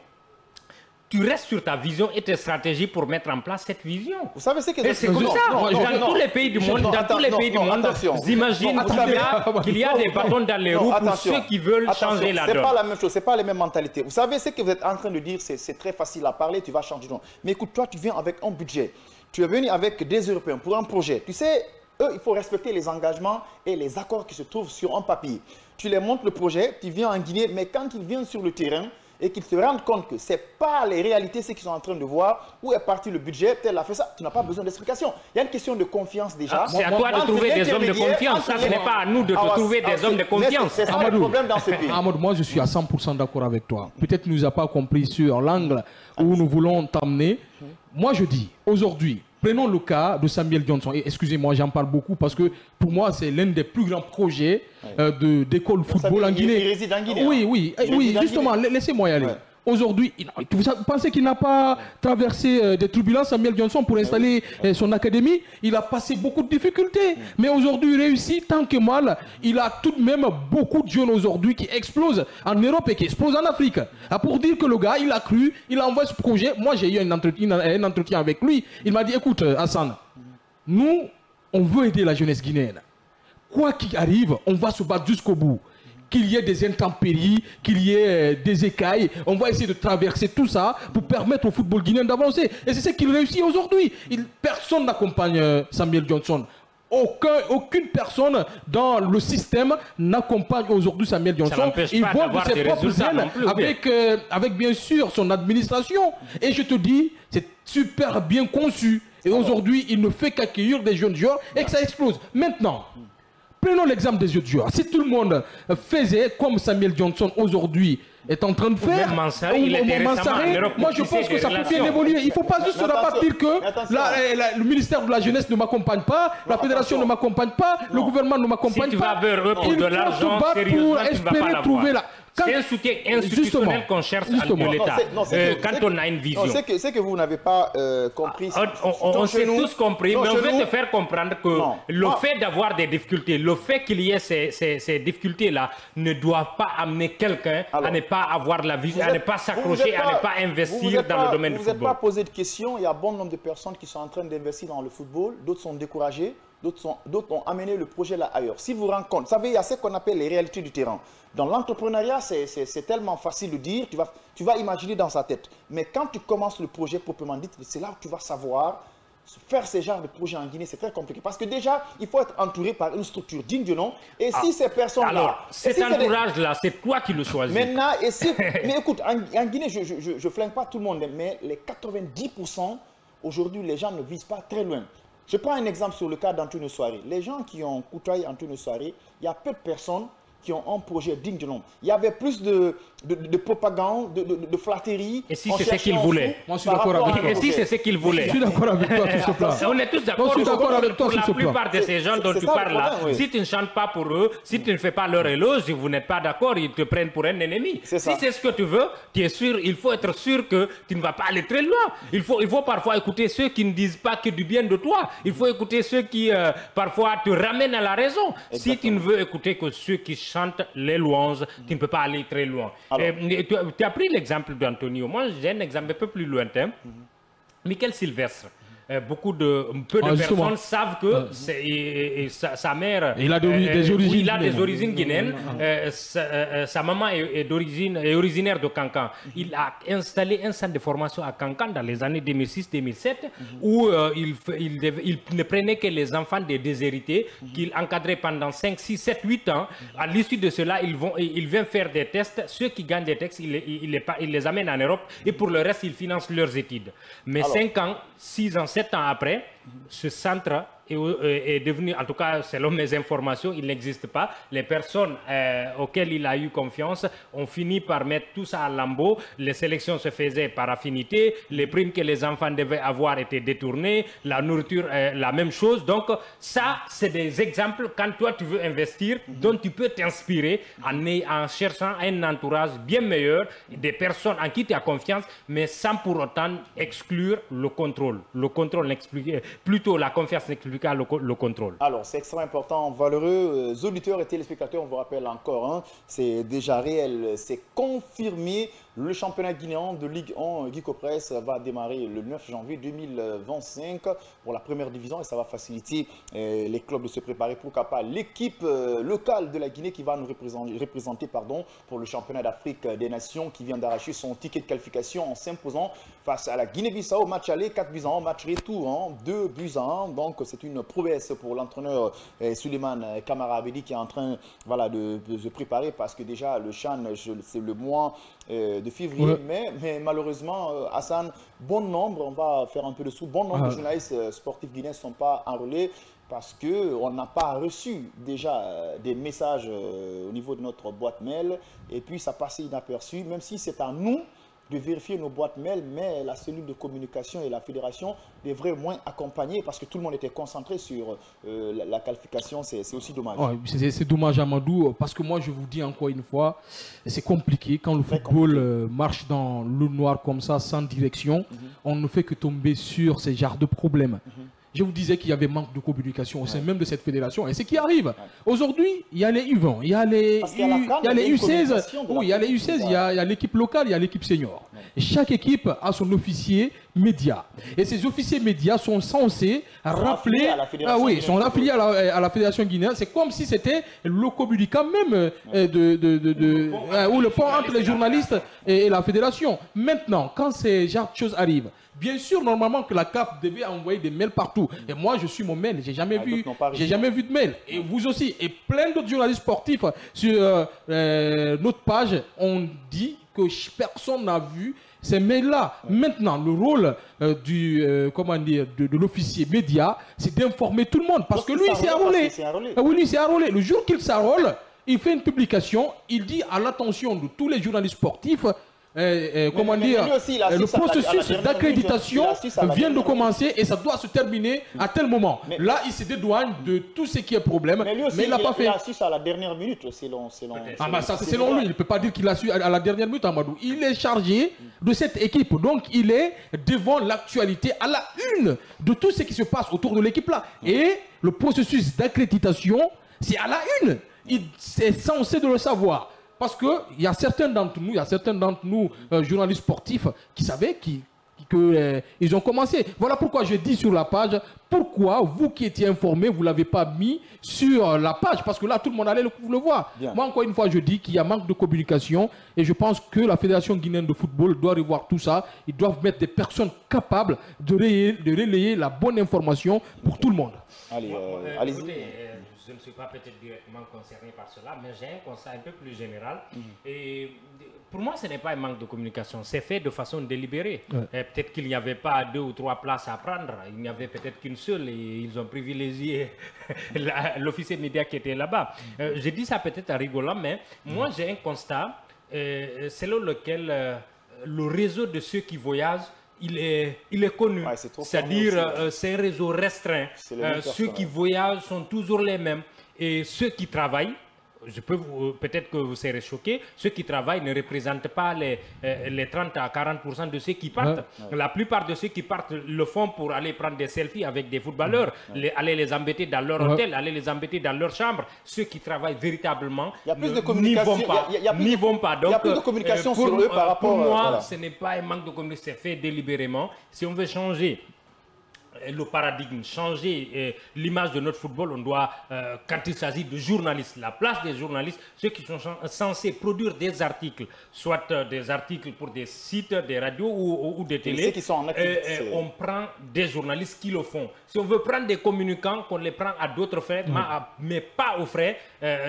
tu restes sur ta vision et tes stratégies pour mettre en place cette vision. Vous savez, c'est que c'est comme ça. Dans tous les pays du monde, j'imagine qu'il y a des bâtons dans les roues pour ceux qui veulent changer la donne. C'est pas la même chose, c'est pas les mêmes mentalités. Vous savez, ce que vous êtes en train de dire, c'est très facile à parler, tu vas changer de nom. Mais écoute, toi, tu viens avec un budget. Tu es venu avec des Européens pour un projet. Tu sais, eux, il faut respecter les engagements et les accords qui se trouvent sur un papier. Tu les montres le projet, tu viens en Guinée, mais quand ils viennent sur le terrain, et qu'ils se rendent compte que ce n'est pas les réalités, ce qu'ils sont en train de voir, où est parti le budget, tel a fait ça, tu n'as pas besoin d'explication. Il y a une question de confiance déjà. C'est à toi de trouver des hommes de confiance, ça, ce n'est pas à nous de trouver des hommes de confiance. C'est ça le problème dans ce pays. Amadou, moi je suis à 100% d'accord avec toi. Peut-être que nous n'avons pas compris sur l'angle où nous voulons t'emmener. Moi je dis, aujourd'hui, prenons le cas de Samuel Johnson. Excusez-moi, j'en parle beaucoup parce que pour moi, c'est l'un des plus grands projets d'école football en Guinée. Il réside en Guinée. Oui, justement, laissez-moi y aller. Aujourd'hui, vous pensez qu'il n'a pas traversé des turbulences, Samuel Johnson, pour installer son académie? Il a passé beaucoup de difficultés. Mais aujourd'hui, il réussit tant que mal. Il a tout de même beaucoup de jeunes aujourd'hui qui explosent en Europe et qui explosent en Afrique. Pour dire que le gars, il a cru, il a envoyé ce projet. Moi, j'ai eu un entretien avec lui. Il m'a dit, écoute, Hassan, nous, on veut aider la jeunesse guinéenne. Quoi qu'il arrive, on va se battre jusqu'au bout. Qu'il y ait des intempéries, qu'il y ait des écailles. On va essayer de traverser tout ça pour permettre au football guinéen d'avancer. Et c'est ce qu'il réussit aujourd'hui. Personne n'accompagne Samuel Johnson. Aucune personne dans le système n'accompagne aujourd'hui Samuel Johnson. Il vole de ses propres ailes avec bien sûr son administration. Et je te dis, c'est super bien conçu. Et aujourd'hui, il ne fait qu'accueillir des jeunes joueurs et que ça explose. Maintenant, prenons l'exemple des autres joueurs. Si tout le monde faisait comme Samuel Johnson aujourd'hui est en train de faire, moi je pense que ça peut bien évoluer. Il ne faut pas juste dire que le ministère de la Jeunesse ne m'accompagne pas, la fédération ne m'accompagne pas, le gouvernement ne m'accompagne pas. Si tu vas vers eux pour de l'argent, sérieusement, tu ne vas pas l'avoir. C'est un soutien institutionnel qu'on cherche de l'État quand on a une vision. C'est que vous n'avez pas compris. On s'est tous compris, mais on veut te faire comprendre que le fait d'avoir des difficultés, le fait qu'il y ait ces difficultés-là ne doivent pas amener quelqu'un à ne pas avoir la vision, à ne pas s'accrocher, à ne pas investir dans le domaine du football. Vous n'êtes pas posé de questions. Il y a bon nombre de personnes qui sont en train d'investir dans le football. D'autres sont découragées. D'autres ont amené le projet là ailleurs. Si vous vous rendez compte, vous savez, il y a ce qu'on appelle les réalités du terrain. Dans l'entrepreneuriat, c'est tellement facile de dire, tu vas imaginer dans sa tête. Mais quand tu commences le projet proprement dit, c'est là où tu vas savoir faire ce genre de projet en Guinée, c'est très compliqué. Parce que déjà, il faut être entouré par une structure digne de nom. Et si ces personnes-là... Alors, cet entourage-là, c'est toi qui le choisis. Maintenant, mais écoute, en Guinée, je ne flingue pas tout le monde, mais les 90%, aujourd'hui, les gens ne visent pas très loin. Je prends un exemple sur le cas d'Antonio Soiré. Les gens qui ont côtoyé Antonio Soiré, il y a peu de personnes qui ont un projet digne de nom. Il y avait plus de propagande, de flatterie. Et si c'est ce qu'il voulait? Moi, je suis d'accord avec toi. Et si c'est ce qu'il voulait? Je suis d'accord avec toi sur ce plan. On est tous d'accord avec toi sur ce plan. La plupart de ces gens dont tu parles là, si tu ne chantes pas pour eux, si tu ne fais pas leur éloge, si vous n'êtes pas d'accord, ils te prennent pour un ennemi. Si c'est ce que tu veux, tu es sûr, il faut être sûr que tu ne vas pas aller très loin. Il faut parfois écouter ceux qui ne disent pas que du bien de toi. Il faut écouter ceux qui parfois te ramènent à la raison. Si tu ne veux écouter que ceux qui chantent les louanges, tu ne peux pas aller très loin. Tu as pris l'exemple d'Antonio. Moi, j'ai un exemple un peu plus lointain. Michael Sylvestre. Peu de personnes savent que sa mère il a des origines guinéennes. Sa maman est originaire de Kankan. Il a installé un centre de formation à Kankan dans les années 2006-2007 où il ne prenait que les enfants des déshérités qu'il encadrait pendant 5, 6, 7, 8 ans. À l'issue de cela, il vient faire des tests. Ceux qui gagnent des tests, il les amène en Europe et pour le reste, il finance leurs études. Mais 5 ans, 6 ans, 7 ans après, ce centre est devenu, en tout cas selon mes informations, il n'existe pas. Les personnes auxquelles il a eu confiance ont fini par mettre tout ça à lambeaux. Les sélections se faisaient par affinité, les primes que les enfants devaient avoir étaient détournées, la nourriture, la même chose. Donc ça, c'est des exemples quand toi tu veux investir, dont tu peux t'inspirer en cherchant un entourage bien meilleur, des personnes en qui tu as confiance, mais sans pour autant exclure le contrôle. Le contrôle n'explique plutôt la confiance n'explique pas le contrôle. Alors, c'est extrêmement important. Valeureux auditeurs et téléspectateurs, on vous rappelle encore, hein, c'est déjà réel, c'est confirmé. Le championnat guinéen de Ligue 1 Guy Copresse va démarrer le 9 janvier 2025 pour la première division et ça va faciliter les clubs de se préparer. Pourquoi pas l'équipe locale de la Guinée qui va nous représenter pour le championnat d'Afrique des Nations qui vient d'arracher son ticket de qualification en s'imposant face à la Guinée-Bissau. Match aller, 4 buts à 1, match retour, 2 buts à 1. Donc c'est une prouesse pour l'entraîneur Suleiman Kamara Abedi qui est en train de se préparer parce que déjà le CHAN, c'est le mois de février, mais malheureusement, Hassan, bon nombre, on va faire un peu de sous, bon nombre de journalistes sportifs guinéens ne sont pas enrôlés parce qu'on n'a pas reçu déjà des messages au niveau de notre boîte mail et puis ça passait inaperçu, même si c'est à nous de vérifier nos boîtes mail, mais la cellule de communication et la fédération devraient moins accompagner parce que tout le monde était concentré sur la qualification. C'est aussi dommage. C'est dommage, Amadou, parce que moi, je vous dis encore une fois, c'est compliqué. Quand le football marche dans le noir comme ça, sans direction, on ne fait que tomber sur ces genres de problèmes. Je vous disais qu'il y avait manque de communication au sein même de cette fédération. Et c'est ce qui arrive. Aujourd'hui, il y a les U20, il y a les U16, il y a les U16, il y a l'équipe locale, il y a l'équipe senior. Et chaque équipe a son officier média. Et ces officiers médias sont censés rappeler... sont affiliés à la fédération guinéenne. C'est comme si c'était le communicant même ou le pont entre les journalistes et la fédération. Maintenant, quand ces genres de choses arrivent, bien sûr, normalement que la CAF devait envoyer des mails partout. Et moi, je suis mon mail, j'ai jamais vu de mail. Et vous aussi. Et plein d'autres journalistes sportifs sur notre page ont dit que personne n'a vu ces mails-là. Maintenant, le rôle de l'officier média, c'est d'informer tout le monde. Parce que lui, il s'est enrôlé. Oui, lui, il s'est enrôlé. Le jour qu'il s'enrôle, il fait une publication, il dit à l'attention de tous les journalistes sportifs, le processus d'accréditation vient de commencer et ça doit se terminer à tel moment. Là, il se dédouane de tout ce qui est problème, mais il n'a pas fait. Il a su ça à la dernière minute, selon ça, c'est selon lui. Il ne peut pas dire qu'il a su à la dernière minute, Amadou. Il est chargé de cette équipe, donc il est devant l'actualité, à la une de tout ce qui se passe autour de l'équipe-là. Et le processus d'accréditation, c'est à la une. C'est censé de le savoir. Parce qu'il y a certains d'entre nous, journalistes sportifs, qui savaient qu'ils ont commencé. Voilà pourquoi je dis sur la page, pourquoi vous qui étiez informés, vous ne l'avez pas mis sur la page. Parce que là, tout le monde allait le voir. Bien. Moi, encore une fois, je dis qu'il y a manque de communication. Et je pense que la Fédération guinéenne de football doit revoir tout ça. Ils doivent mettre des personnes capables de relayer la bonne information pour tout le monde. Allez-y. Je ne suis pas peut-être directement concerné par cela, mais j'ai un constat un peu plus général. Et pour moi, ce n'est pas un manque de communication. C'est fait de façon délibérée. Peut-être qu'il n'y avait pas 2 ou 3 places à prendre. Il n'y avait peut-être qu'une seule et ils ont privilégié l'officier média qui était là-bas. Je dis ça peut-être en rigolant, mais moi, j'ai un constat selon lequel le réseau de ceux qui voyagent il est connu, c'est-à-dire c'est un réseau restreint. Ceux qui voyagent sont toujours les mêmes et ceux qui travaillent, peut-être que vous serez choqués, ceux qui travaillent ne représentent pas les 30 à 40% de ceux qui partent. La plupart de ceux qui partent le font pour aller prendre des selfies avec des footballeurs, aller les embêter dans leur hôtel, aller les embêter dans leur chambre. Ceux qui travaillent véritablement n'y vont pas. Donc, il y a plus de communication sur eux par rapport... Pour moi, ce n'est pas un manque de communication, c'est fait délibérément. Si on veut changer le paradigme, changer l'image de notre football, on doit, quand il s'agit de journalistes, la place des journalistes, ceux qui sont censés produire des articles, soit des articles pour des sites, des radios ou des télés, on prend des journalistes qui le font. Si on veut prendre des communicants, qu'on les prend à d'autres frais, mais pas aux frais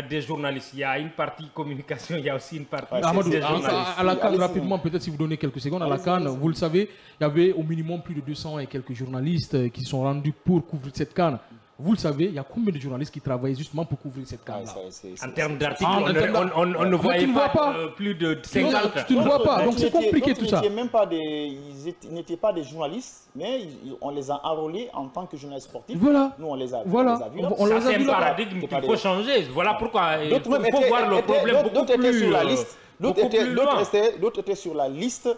des journalistes. Il y a une partie communication, il y a aussi une partie des journalistes. À la CAN, rapidement, peut-être si vous donnez quelques secondes, à la CAN, vous le savez, il y avait au minimum plus de 200 et quelques journalistes qui sont rendus pour couvrir cette CAN. Vous le savez, il y a combien de journalistes qui travaillent justement pour couvrir cette CAN-là? En termes d'articles, on ne voyait pas plus de 50. Tu ne vois pas, donc c'est compliqué tout ça. Ils n'étaient pas des journalistes, mais on les a enrôlés en tant que journalistes sportifs. Voilà. Nous, on les a vus. Ça, c'est un paradigme qu'il faut changer. Voilà pourquoi il faut voir le problème beaucoup plus sur la liste. D'autres étaient sur la liste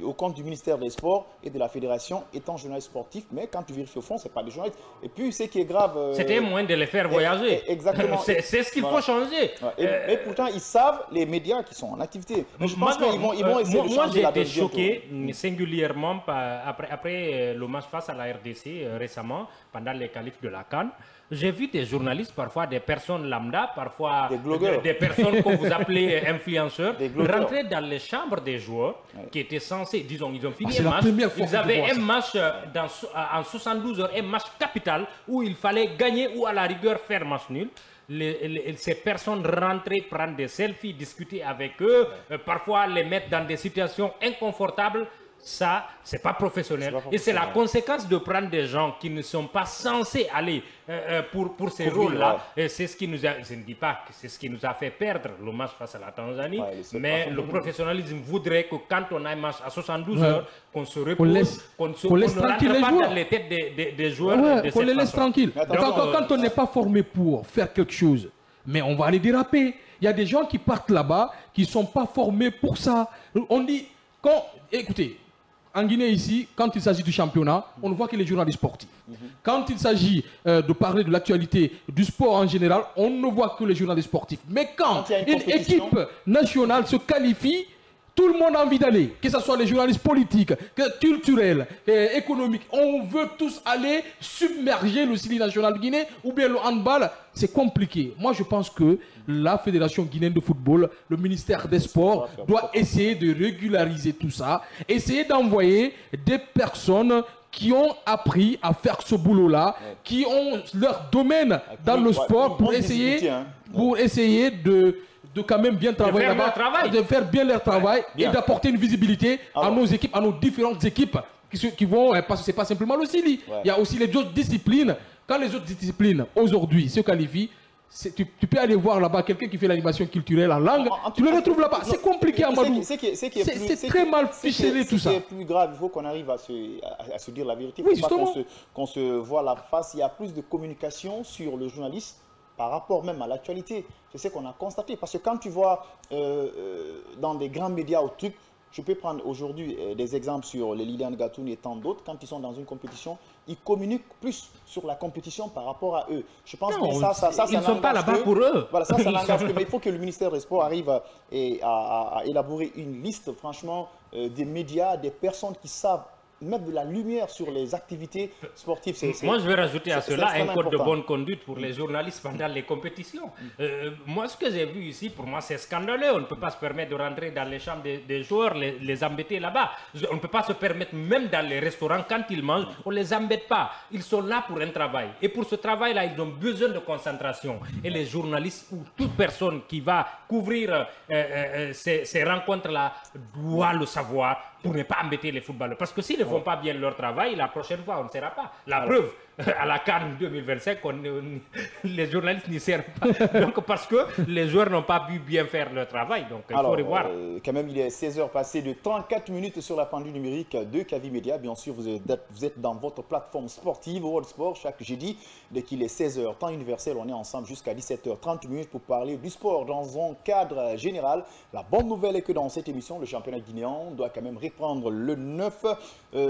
au compte du ministère des Sports et de la Fédération étant journalistes sportifs, mais quand tu vérifies au fond, ce n'est pas des journalistes. Et puis, ce qui est grave... C'était un moyen de les faire voyager. Exactement. C'est ce qu'il faut changer. Et pourtant, ils savent les médias qui sont en activité. Mais je pense qu'ils vont essayer de changer la donne. Moi, j'ai été choqué singulièrement après le match face à la RDC récemment, pendant les qualifs de la CAN. J'ai vu des journalistes, parfois des personnes lambda, parfois des personnes que vous appelez influenceurs, rentrer dans les chambres des joueurs qui étaient censés, disons, ils ont fini un match, ils avaient un match en 72 heures, un match capital où il fallait gagner ou à la rigueur faire match nul. Ces personnes rentraient, prendre des selfies, discuter avec eux, parfois les mettre dans des situations inconfortables. Ça, c'est pas professionnel. Et c'est la conséquence de prendre des gens qui ne sont pas censés aller pour ces rôles-là. Et c'est ce qui nous a, je ne dis pas que c'est ce qui nous a fait perdre le match face à la Tanzanie, mais le professionnalisme voudrait que quand on a un match à 72 heures, qu'on se repose, qu'on ne rentre pas dans les têtes des joueurs. Qu'on les laisse tranquilles. Quand on n'est pas formé pour faire quelque chose, mais on va aller déraper. Il y a des gens qui partent là-bas, qui ne sont pas formés pour ça. On dit, écoutez, en Guinée ici, quand il s'agit du championnat, on ne voit que les journalistes sportifs. Quand il s'agit de parler de l'actualité du sport en général, on ne voit que les journalistes sportifs. Mais quand une équipe nationale se qualifie, tout le monde a envie d'aller, que ce soit les journalistes politiques, culturels, économiques. On veut tous aller submerger le Sili national de Guinée ou bien le handball. C'est compliqué. Moi, je pense que la Fédération guinéenne de football, le ministère des Sports, doit essayer de régulariser tout ça, essayer d'envoyer des personnes qui ont appris à faire ce boulot-là, qui ont leur domaine dans le sport pour essayer de quand même bien travailler là-bas, de faire bien leur travail et d'apporter une visibilité à nos équipes, à nos différentes équipes qui vont, parce que ce n'est pas simplement le Sili. Il y a aussi les autres disciplines. Quand les autres disciplines aujourd'hui se qualifient, tu peux aller voir là-bas quelqu'un qui fait l'animation culturelle en langue, tu le retrouves là-bas. C'est compliqué à Amadou. C'est très mal ficelé tout ça. Ce qui est plus grave, il faut qu'on arrive à se dire la vérité. Oui, il ne faut pas qu'on se voit la face. Il y a plus de communication sur le journaliste par rapport même à l'actualité. C'est ce qu'on a constaté. Parce que quand tu vois dans des grands médias ou trucs, je peux prendre aujourd'hui des exemples sur les Liliane Gatoun et tant d'autres, quand ils sont dans une compétition, ils communiquent plus sur la compétition par rapport à eux. Je pense que ça ils ne sont pas là-bas pour eux. Voilà, ça n'engage que. Mais il faut que le ministère des Sports arrive à élaborer une liste, franchement, des médias, des personnes qui savent mettre de la lumière sur les activités sportives. Moi, je vais rajouter à cela un code de bonne conduite pour les journalistes pendant les compétitions. Moi, ce que j'ai vu ici, pour moi, c'est scandaleux. On ne peut pas se permettre de rentrer dans les chambres des joueurs, les embêter là-bas. On ne peut pas se permettre, même dans les restaurants, quand ils mangent, on ne les embête pas. Ils sont là pour un travail. Et pour ce travail-là, ils ont besoin de concentration. Et les journalistes ou toute personne qui va couvrir ces rencontres-là doit le savoir pour ne pas embêter les footballeurs. Parce que s'ils ne font pas bien leur travail, la prochaine fois, on ne sera pas. La preuve, à la CAN 2025, les journalistes n'y servent pas. Donc, parce que les joueurs n'ont pas pu bien faire leur travail. Donc, il faut revoir. Quand même, il est 16h passé de 34 minutes sur la pendule numérique de Kavi Media. Bien sûr, vous êtes dans votre plateforme sportive, World Sport, chaque jeudi. Dès qu'il est 16h, temps universel, on est ensemble jusqu'à 17h30 minutes pour parler du sport dans un cadre général. La bonne nouvelle est que dans cette émission, le championnat guinéen doit quand même reprendre le 9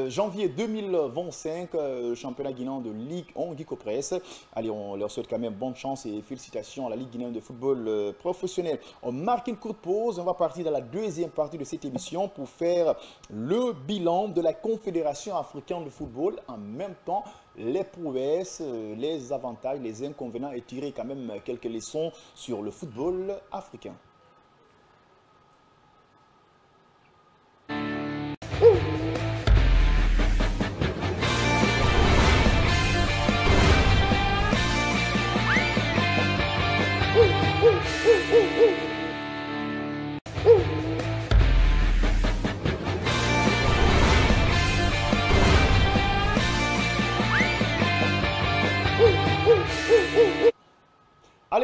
janvier 2025, championnat guinéen de Ligue 1 Guico Press. Allez, on leur souhaite quand même bonne chance et félicitations à la Ligue guinéenne de football professionnel. On marque une courte pause. On va partir dans la deuxième partie de cette émission pour faire le bilan de la Confédération africaine de football. En même temps, les prouesses, les avantages, les inconvénients et tirer quand même quelques leçons sur le football africain.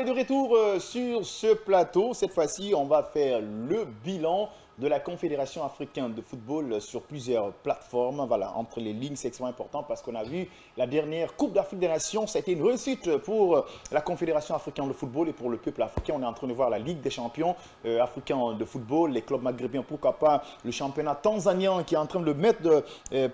Allez, de retour sur ce plateau. Cette fois-ci, on va faire le bilan de la Confédération africaine de football sur plusieurs plateformes. Voilà, entre les lignes, c'est extrêmement important parce qu'on a vu la dernière Coupe d'Afrique des Nations. Ça a été une réussite pour la Confédération africaine de football et pour le peuple africain. On est en train de voir la Ligue des champions africains de football, les clubs maghrébins, pourquoi pas le championnat tanzanien qui est en train de mettre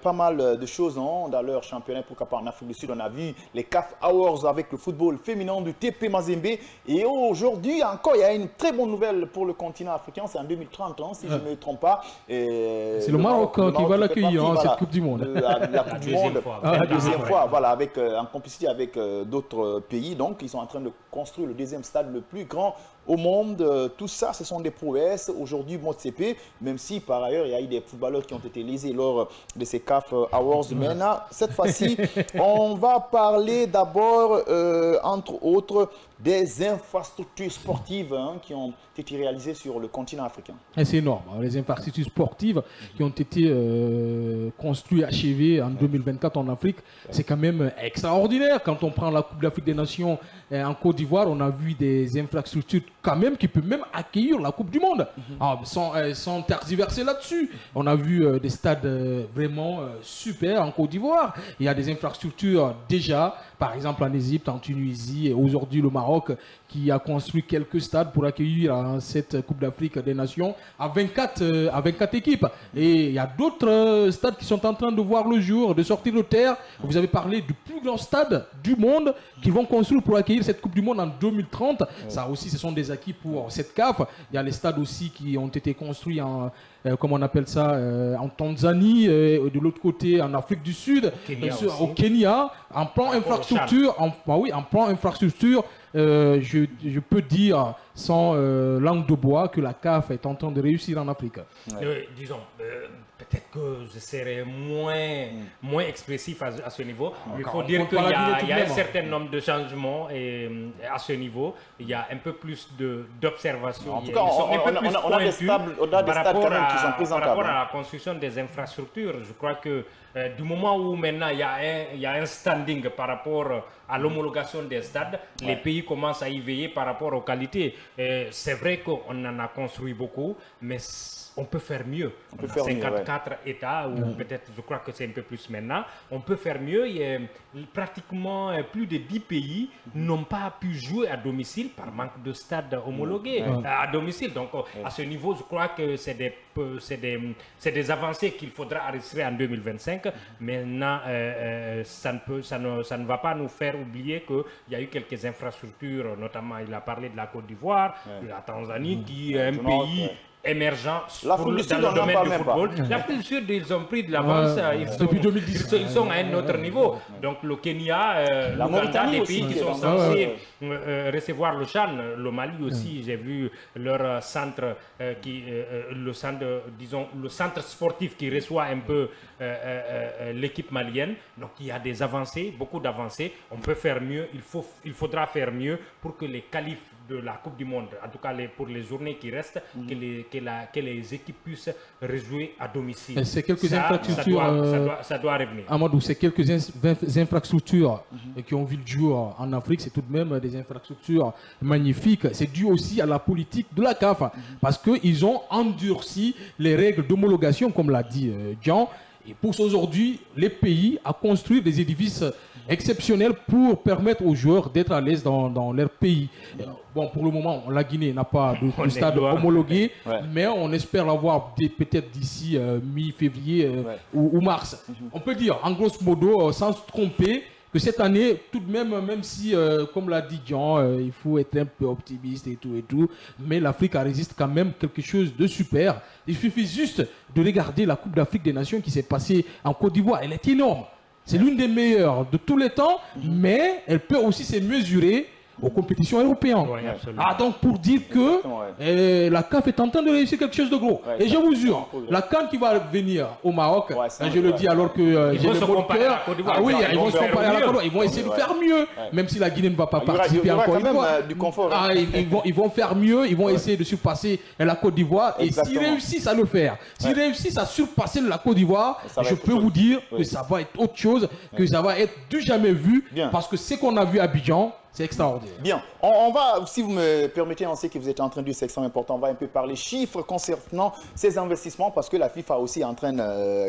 pas mal de choses dans leur championnat. Pourquoi pas en Afrique du Sud, on a vu les CAF Awards avec le football féminin du TP Mazembe. Et aujourd'hui encore, il y a une très bonne nouvelle pour le continent africain. C'est en 2030, hein, si je ne me trompe pas. C'est le Maroc qui va l'accueillir, cette Coupe du Monde. La Coupe du Monde, la deuxième fois, voilà, en complicité avec d'autres pays. Donc, ils sont en train de construire le deuxième stade le plus grand au monde. Tout ça, ce sont des prouesses. Aujourd'hui, Motsepe, même si par ailleurs, il y a eu des footballeurs qui ont été lésés lors de ces CAF Awards. Maintenant, cette fois-ci, on va parler d'abord, entre autres, des infrastructures sportives qui ont été réalisées sur le continent africain. C'est énorme. Les infrastructures sportives qui ont été construites, achevées en 2024 en Afrique, c'est quand même extraordinaire. Quand on prend la Coupe d'Afrique des Nations en Côte d'Ivoire, on a vu des infrastructures quand même qui peuvent même accueillir la Coupe du Monde. Sans tergiverser là-dessus. On a vu des stades vraiment super en Côte d'Ivoire. Il y a des infrastructures déjà, par exemple en Égypte, en Tunisie et aujourd'hui le Maroc qui a construit quelques stades pour accueillir cette Coupe d'Afrique des Nations à 24 équipes. Et il y a d'autres stades qui sont en train de voir le jour, de sortir de terre. Vous avez parlé du plus grand stade du monde qu'ils vont construire pour accueillir cette Coupe du Monde en 2030. Ça aussi, ce sont des acquis pour cette CAF. Il y a les stades aussi qui ont été construits en... comment on appelle ça, en Tanzanie, de l'autre côté en Afrique du Sud, au Kenya, en plan infrastructure, en plan infrastructure, je peux dire sans langue de bois que la CAF est en train de réussir en Afrique. Disons, peut-être que je serais moins expressif à ce niveau. Il faut dire qu'il y a un certain nombre de changements à ce niveau. Il y a un peu plus d'observation. En tout cas, on a des stades quand même qui sont présentables. Par rapport à la construction des infrastructures, je crois que du moment où maintenant il y a un standing par rapport à l'homologation des stades, les pays commencent à y veiller par rapport aux qualités. C'est vrai qu'on en a construit beaucoup, mais on peut faire mieux. On a 54 États, ou peut-être, je crois que c'est un peu plus maintenant. On peut faire mieux. Il y a pratiquement plus de 10 pays n'ont pas pu jouer à domicile par manque de stades homologués à domicile. Donc, à ce niveau, je crois que c'est des avancées qu'il faudra enregistrer en 2025. Maintenant, ça ne va pas nous faire oublier qu'il y a eu quelques infrastructures, notamment, il a parlé de la Côte d'Ivoire, de la Tanzanie, qui est un pays émergent dans le domaine du football. L'Afrique du Sud, ils ont pris de l'avance. Depuis 2010. Ils sont à un autre niveau. Donc le Kenya, l'Ouganda, les pays qui sont censés recevoir le CHAN, le Mali aussi, j'ai vu leur centre, le centre sportif qui reçoit un peu l'équipe malienne. Donc il y a des avancées, beaucoup d'avancées. On peut faire mieux, il faudra faire mieux pour que les qualifs de la Coupe du Monde, en tout cas pour les journées qui restent, que les équipes puissent rejouer à domicile. C'est quelques infrastructures. Ça doit revenir. Amadou, c'est quelques infrastructures qui ont vu le jour en Afrique. C'est tout de même des infrastructures magnifiques. C'est dû aussi à la politique de la CAF parce qu'ils ont endurci les règles d'homologation, comme l'a dit Jean, et poussent aujourd'hui les pays à construire des édifices exceptionnels pour permettre aux joueurs d'être à l'aise dans leur pays. Bon, pour le moment, la Guinée n'a pas de stade homologué, mais on espère l'avoir peut-être d'ici mi-février ou mars. On peut dire, en grosso modo, sans se tromper, que cette année, tout de même, même si, comme l'a dit Jean, il faut être un peu optimiste et tout, mais l'Afrique résiste quand même quelque chose de super. Il suffit juste de regarder la Coupe d'Afrique des Nations qui s'est passée en Côte d'Ivoire. Elle est énorme. C'est l'une des meilleures de tous les temps, mais elle peut aussi se mesurer aux compétitions européennes. Donc pour dire que la CAF est en train de réussir quelque chose de gros. Et je vous jure, la CAN qui va venir au Maroc, je le dis alors que j'ai le bon cœur, ils vont se comparer à la Côte d'Ivoire, ils vont essayer de faire mieux, même si la Guinée ne va pas participer encore une fois. Ils vont faire mieux, ils vont essayer de surpasser la Côte d'Ivoire, et s'ils réussissent à le faire, s'ils réussissent à surpasser la Côte d'Ivoire, je peux vous dire que ça va être autre chose, que ça va être du jamais vu, parce que ce qu'on a vu à Abidjan, C'est extraordinaire. Bien, on va, si vous me permettez, on sait que vous êtes en train de dire c'est extrêmement important, on va un peu parler chiffres concernant ces investissements parce que la FIFA aussi est en train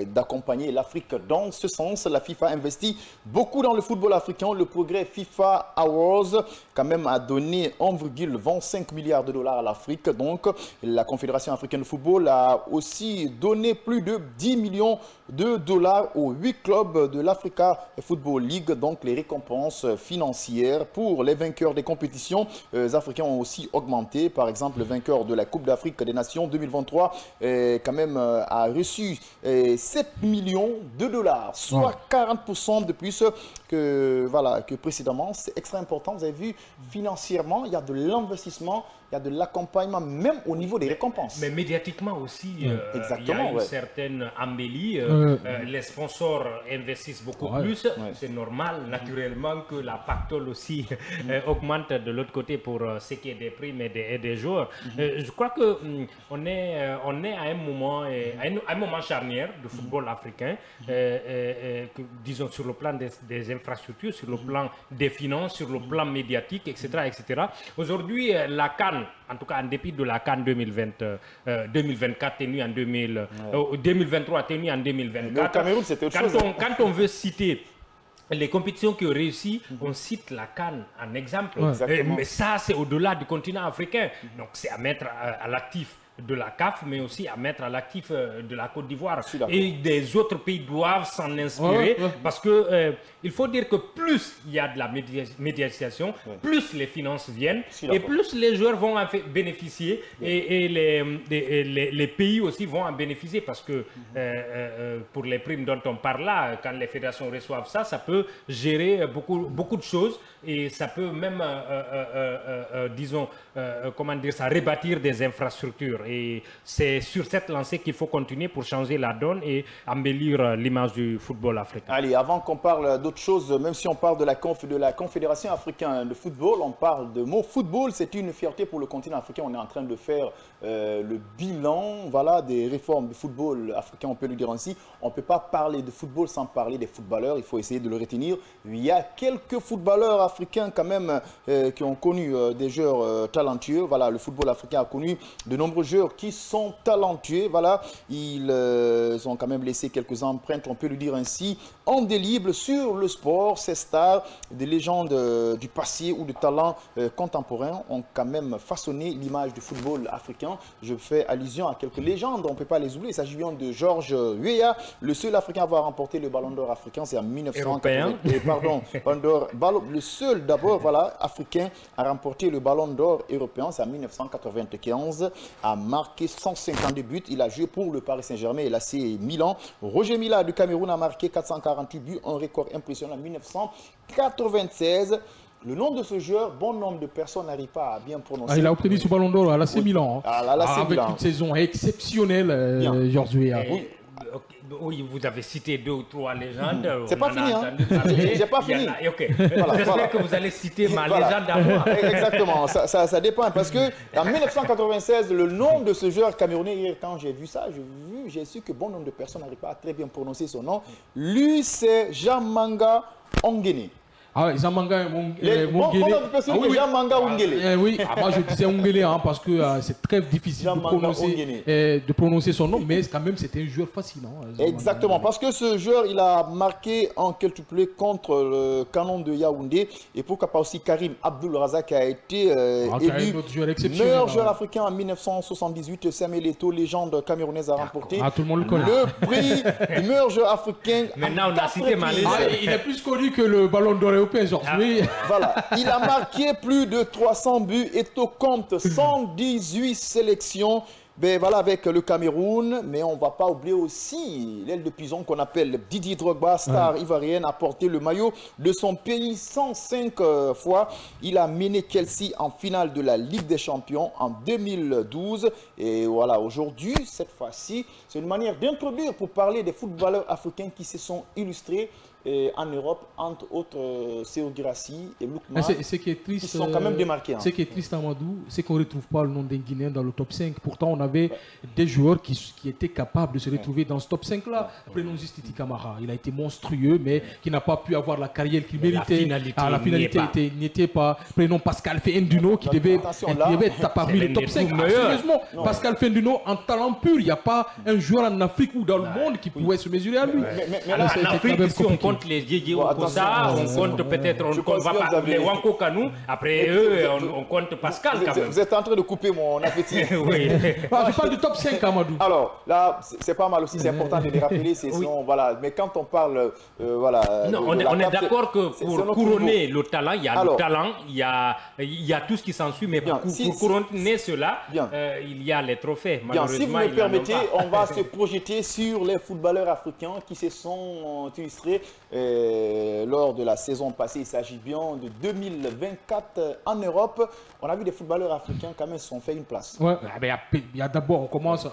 d'accompagner l'Afrique dans ce sens. La FIFA investit beaucoup dans le football africain. Le progrès FIFA Awards quand même a donné 1,25 milliard de dollars à l'Afrique. Donc la Confédération africaine de football a aussi donné plus de 10 millions de dollars aux 8 clubs de l'Africa Football League. Donc les récompenses financières pour les vainqueurs des compétitions africaines ont aussi augmenté. Par exemple, le vainqueur de la Coupe d'Afrique des Nations 2023 quand même a reçu 7 millions de dollars, soit 40% de plus que précédemment. C'est extrêmement important. Vous avez vu, financièrement, il y a de l'investissement, il y a de l'accompagnement, même au niveau des récompenses. Mais médiatiquement aussi, il y a une certaine embellie. Les sponsors investissent beaucoup plus. C'est normal, naturellement, que la pactole aussi augmente de l'autre côté pour ce qui est des primes et des joueurs. Je crois qu'on est à un moment charnière du football africain, disons sur le plan des infrastructures, sur le plan des finances, sur le plan médiatique, etc. etc. Aujourd'hui, la CAN, en tout cas en dépit de la CAN 2024 tenue en 2023 tenue en 2024, au Cameroun, c'était autre chose. Quand on veut citer les compétitions qui ont réussi, on cite la CAN en exemple. Mais ça, c'est au-delà du continent africain. Donc, c'est à mettre à l'actif de la CAF, mais aussi à mettre à l'actif de la Côte d'Ivoire. Et des autres pays doivent s'en inspirer parce que il faut dire que plus il y a de la médiatisation, plus les finances viennent et plus les joueurs vont en bénéficier et les pays aussi vont en bénéficier parce que pour les primes dont on parle là, quand les fédérations reçoivent ça, ça peut gérer beaucoup de choses et ça peut même, disons, comment dire ça, rebâtir des infrastructures. Et c'est sur cette lancée qu'il faut continuer pour changer la donne et embellir l'image du football africain. Allez, avant qu'on parle d'autre chose, même si on parle de la Confédération africaine de football, on parle de mot football, c'est une fierté pour le continent africain. On est en train de faire le bilan des réformes du football africain, on peut le dire ainsi. On ne peut pas parler de football sans parler des footballeurs, il faut essayer de le retenir. Il y a quelques footballeurs africains quand même qui ont connu des joueurs talentueux. Voilà, le football africain a connu de nombreux joueurs qui sont talentueux. Voilà, ils ont quand même laissé quelques empreintes, on peut le dire ainsi, indélibles sur le sport. Ces stars, des légendes du passé ou de talents contemporains ont quand même façonné l'image du football africain. Je fais allusion à quelques légendes, on ne peut pas les oublier. Il s'agit bien de Georges Weah, le seul Africain à avoir remporté le Ballon d'Or africain, c'est en 1980. Pardon, le seul d'abord, voilà, Africain à remporter le Ballon d'Or européen, c'est en 1995, a marqué 152 buts. Il a joué pour le Paris Saint-Germain et l'AC Milan. Roger Mila du Cameroun a marqué 448 buts, un record impressionnant en 1996. Le nom de ce joueur, bon nombre de personnes n'arrivent pas à bien prononcer. Il a obtenu ce Ballon d'Or à l'AC Milan. Avec une saison exceptionnelle, Georges Weah. Oui, vous avez cité 2 ou 3 légendes. C'est pas fini, hein? J'ai pas fini. J'espère que vous allez citer ma légende à moi. Exactement, ça dépend. Parce que en 1996, le nom de ce joueur camerounais, quand j'ai vu ça, j'ai su que bon nombre de personnes n'arrivent pas à très bien prononcer son nom. Lui, c'est Jean-Manga Ongene. Ah, Jean-Manga Ongele. Bon, Jean-Manga Ongele. Oui, moi je disais Ongele parce que c'est très difficile de prononcer son nom, mais quand même c'était un joueur fascinant. Exactement, parce que ce joueur, il a marqué en quintuplé contre le Canon de Yaoundé, et pourquoi pas aussi Karim Abdul Razak qui a été élu meilleur joueur africain en 1978. Samuel Eto'o, légende camerounaise, a remporté tout le monde le connaît. Le prix du meilleur joueur africain. Maintenant on a cité il est plus connu que le Ballon d'Or européen, Georges. Voilà, il a marqué plus de 300 buts. Eto'o compte 118 sélections. Voilà, avec le Cameroun, mais on ne va pas oublier aussi l'aile de pison qu'on appelle Didier Drogba, star ivoirienne, a porté le maillot de son pays 105 fois. Il a mené Chelsea en finale de la Ligue des Champions en 2012. Et voilà, aujourd'hui, cette fois-ci, c'est une manière d'introduire pour parler des footballeurs africains qui se sont illustrés en Europe, entre autres Sekou Guirassy et Lookman, qui sont quand même démarqués. Ce qui est triste, Amadou, c'est qu'on ne retrouve pas le nom d'un Guinéen dans le top 5. Pourtant, on avait des joueurs qui étaient capables de se retrouver dans ce top 5-là. Prenons Zistiti Camara, il a été monstrueux, mais qui n'a pas pu avoir la carrière qu'il méritait. La finalité n'était pas. Prenons Pascal Fenduno, qui devait être parmi les top 5. Sérieusement, Pascal Fenduno, en talent pur, il n'y a pas un joueur en Afrique ou dans le monde qui pouvait se mesurer à lui. Mais là, en Afrique, si on compte les Didier Okosa, on compte peut-être, on va pas les Wanko Kanou, après eux, on compte Pascal quand même. Vous êtes en train de couper mon appétit. Oui. Je parle du top 5, Amadou. Alors, là, c'est pas mal aussi, c'est important de les rappeler, sinon, voilà. Mais quand on parle, voilà... Non, on est d'accord que pour couronner le talent, il y a le talent, il y a tout ce qui s'ensuit, mais pour couronner cela, il y a les trophées. Bien, si vous me permettez, on va se projeter sur les footballeurs africains qui se sont illustrés lors de la saison passée. Il s'agit bien de 2024 en Europe. On a vu des footballeurs africains quand même se sont fait une place. Ouais, il y a d'abord, on commence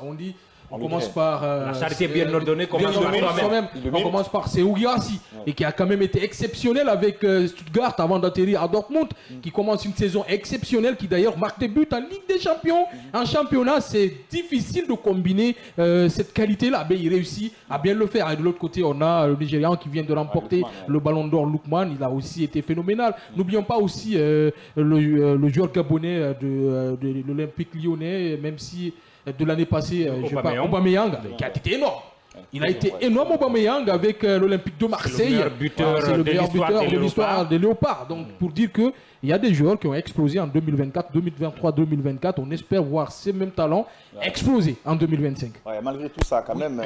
par la charité bien ordonnée, on commence par Sekou Guirassy, et qui a quand même été exceptionnel avec Stuttgart avant d'atterrir à Dortmund, qui commence une saison exceptionnelle, qui d'ailleurs marque des buts en Ligue des Champions. En championnat, c'est difficile de combiner cette qualité-là, mais il réussit à bien le faire. Et de l'autre côté, on a le Nigérian qui vient de remporter le Ballon d'Or, Lookman, il a aussi été phénoménal. N'oublions pas aussi le joueur gabonais de l'Olympique Lyonnais, même si de l'année passée, Aubameyang, qui a été énorme. Il a été énorme, Aubameyang, avec l'Olympique de Marseille. C'est le meilleur buteur de l'histoire des Léopards. Donc, pour dire qu'il y a des joueurs qui ont explosé en 2024, 2023, 2024. On espère voir ces mêmes talents exploser en 2025. Ouais, malgré tout ça, quand même,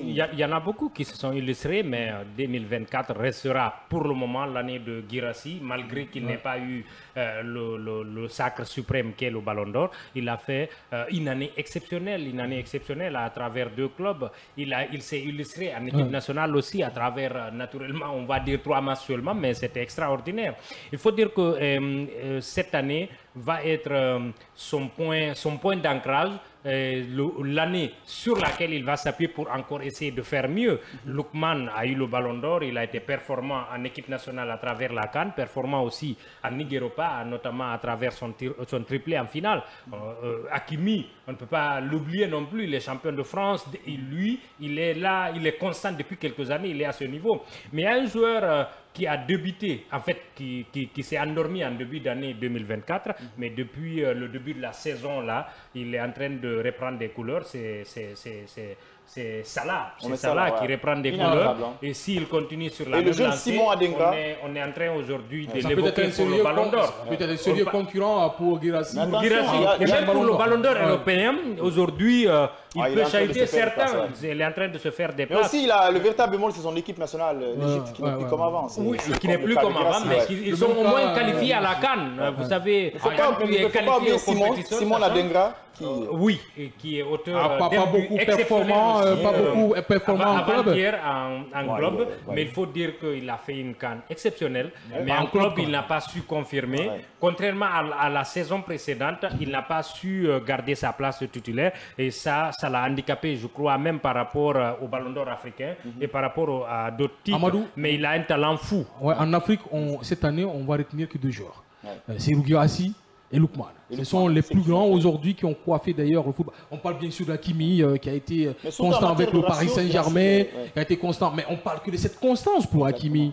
il y en a beaucoup qui se sont illustrés, mais 2024 restera pour le moment l'année de Guirassy, malgré qu'il n'ait pas eu le sacre suprême qu'est le Ballon d'Or. Il a fait une année exceptionnelle à travers 2 clubs. Il s'est illustré en équipe nationale aussi à travers, naturellement, on va dire 3 matchs seulement, mais c'était extraordinaire. Il faut dire que cette année va être son point d'ancrage, l'année sur laquelle il va s'appuyer pour encore essayer de faire mieux. Lookman a eu le Ballon d'Or, il a été performant en équipe nationale à travers la CAN, performant aussi en Ligue Europa, notamment à travers son triplé en finale. Hakimi, on ne peut pas l'oublier non plus, il est champion de France, lui, il est là, il est constant depuis quelques années, il est à ce niveau. Mais il y a un joueur qui a débuté, en fait, qui s'est endormi en début d'année 2024, mais depuis le début de la saison, là, il est en train de reprendre des couleurs, c'est Salah. C'est Salah qui reprend des couleurs. Et s'il continue sur la même lancée, on est en train aujourd'hui de l'évoquer pour le Ballon d'Or. Peut-être un sérieux concurrent pour Guirassy. Même pour le Ballon d'Or européen, aujourd'hui, il peut chahuter certains. Il est en train de se faire des places. Mais aussi, le véritable bémol, c'est son équipe nationale, l'Égypte, qui n'est plus comme avant. Oui, qui n'est plus comme avant, mais ils sont au moins qualifiés à la CAN. Vous savez, il ne faut pas oublier Simon Adengra. Oui, qui est auteur pas beaucoup performant en club. En club, mais il faut dire qu'il a fait une CAN exceptionnelle. Mais en club, il n'a pas su confirmer. Contrairement à la saison précédente, il n'a pas su garder sa place de titulaire. Et ça l'a handicapé, je crois, même par rapport au Ballon d'Or africain et par rapport à d'autres titres. Amadou, mais il a un talent fou. En Afrique, cette année, on va retenir que 2 joueurs. Sekou Guirassy et Lookman. Ce sont les plus grands aujourd'hui qui ont coiffé d'ailleurs le football. On parle bien sûr d'Hakimi qui a été constant avec le Paris Saint-Germain, qui a été constant, mais on parle que de cette constance pour Hakimi.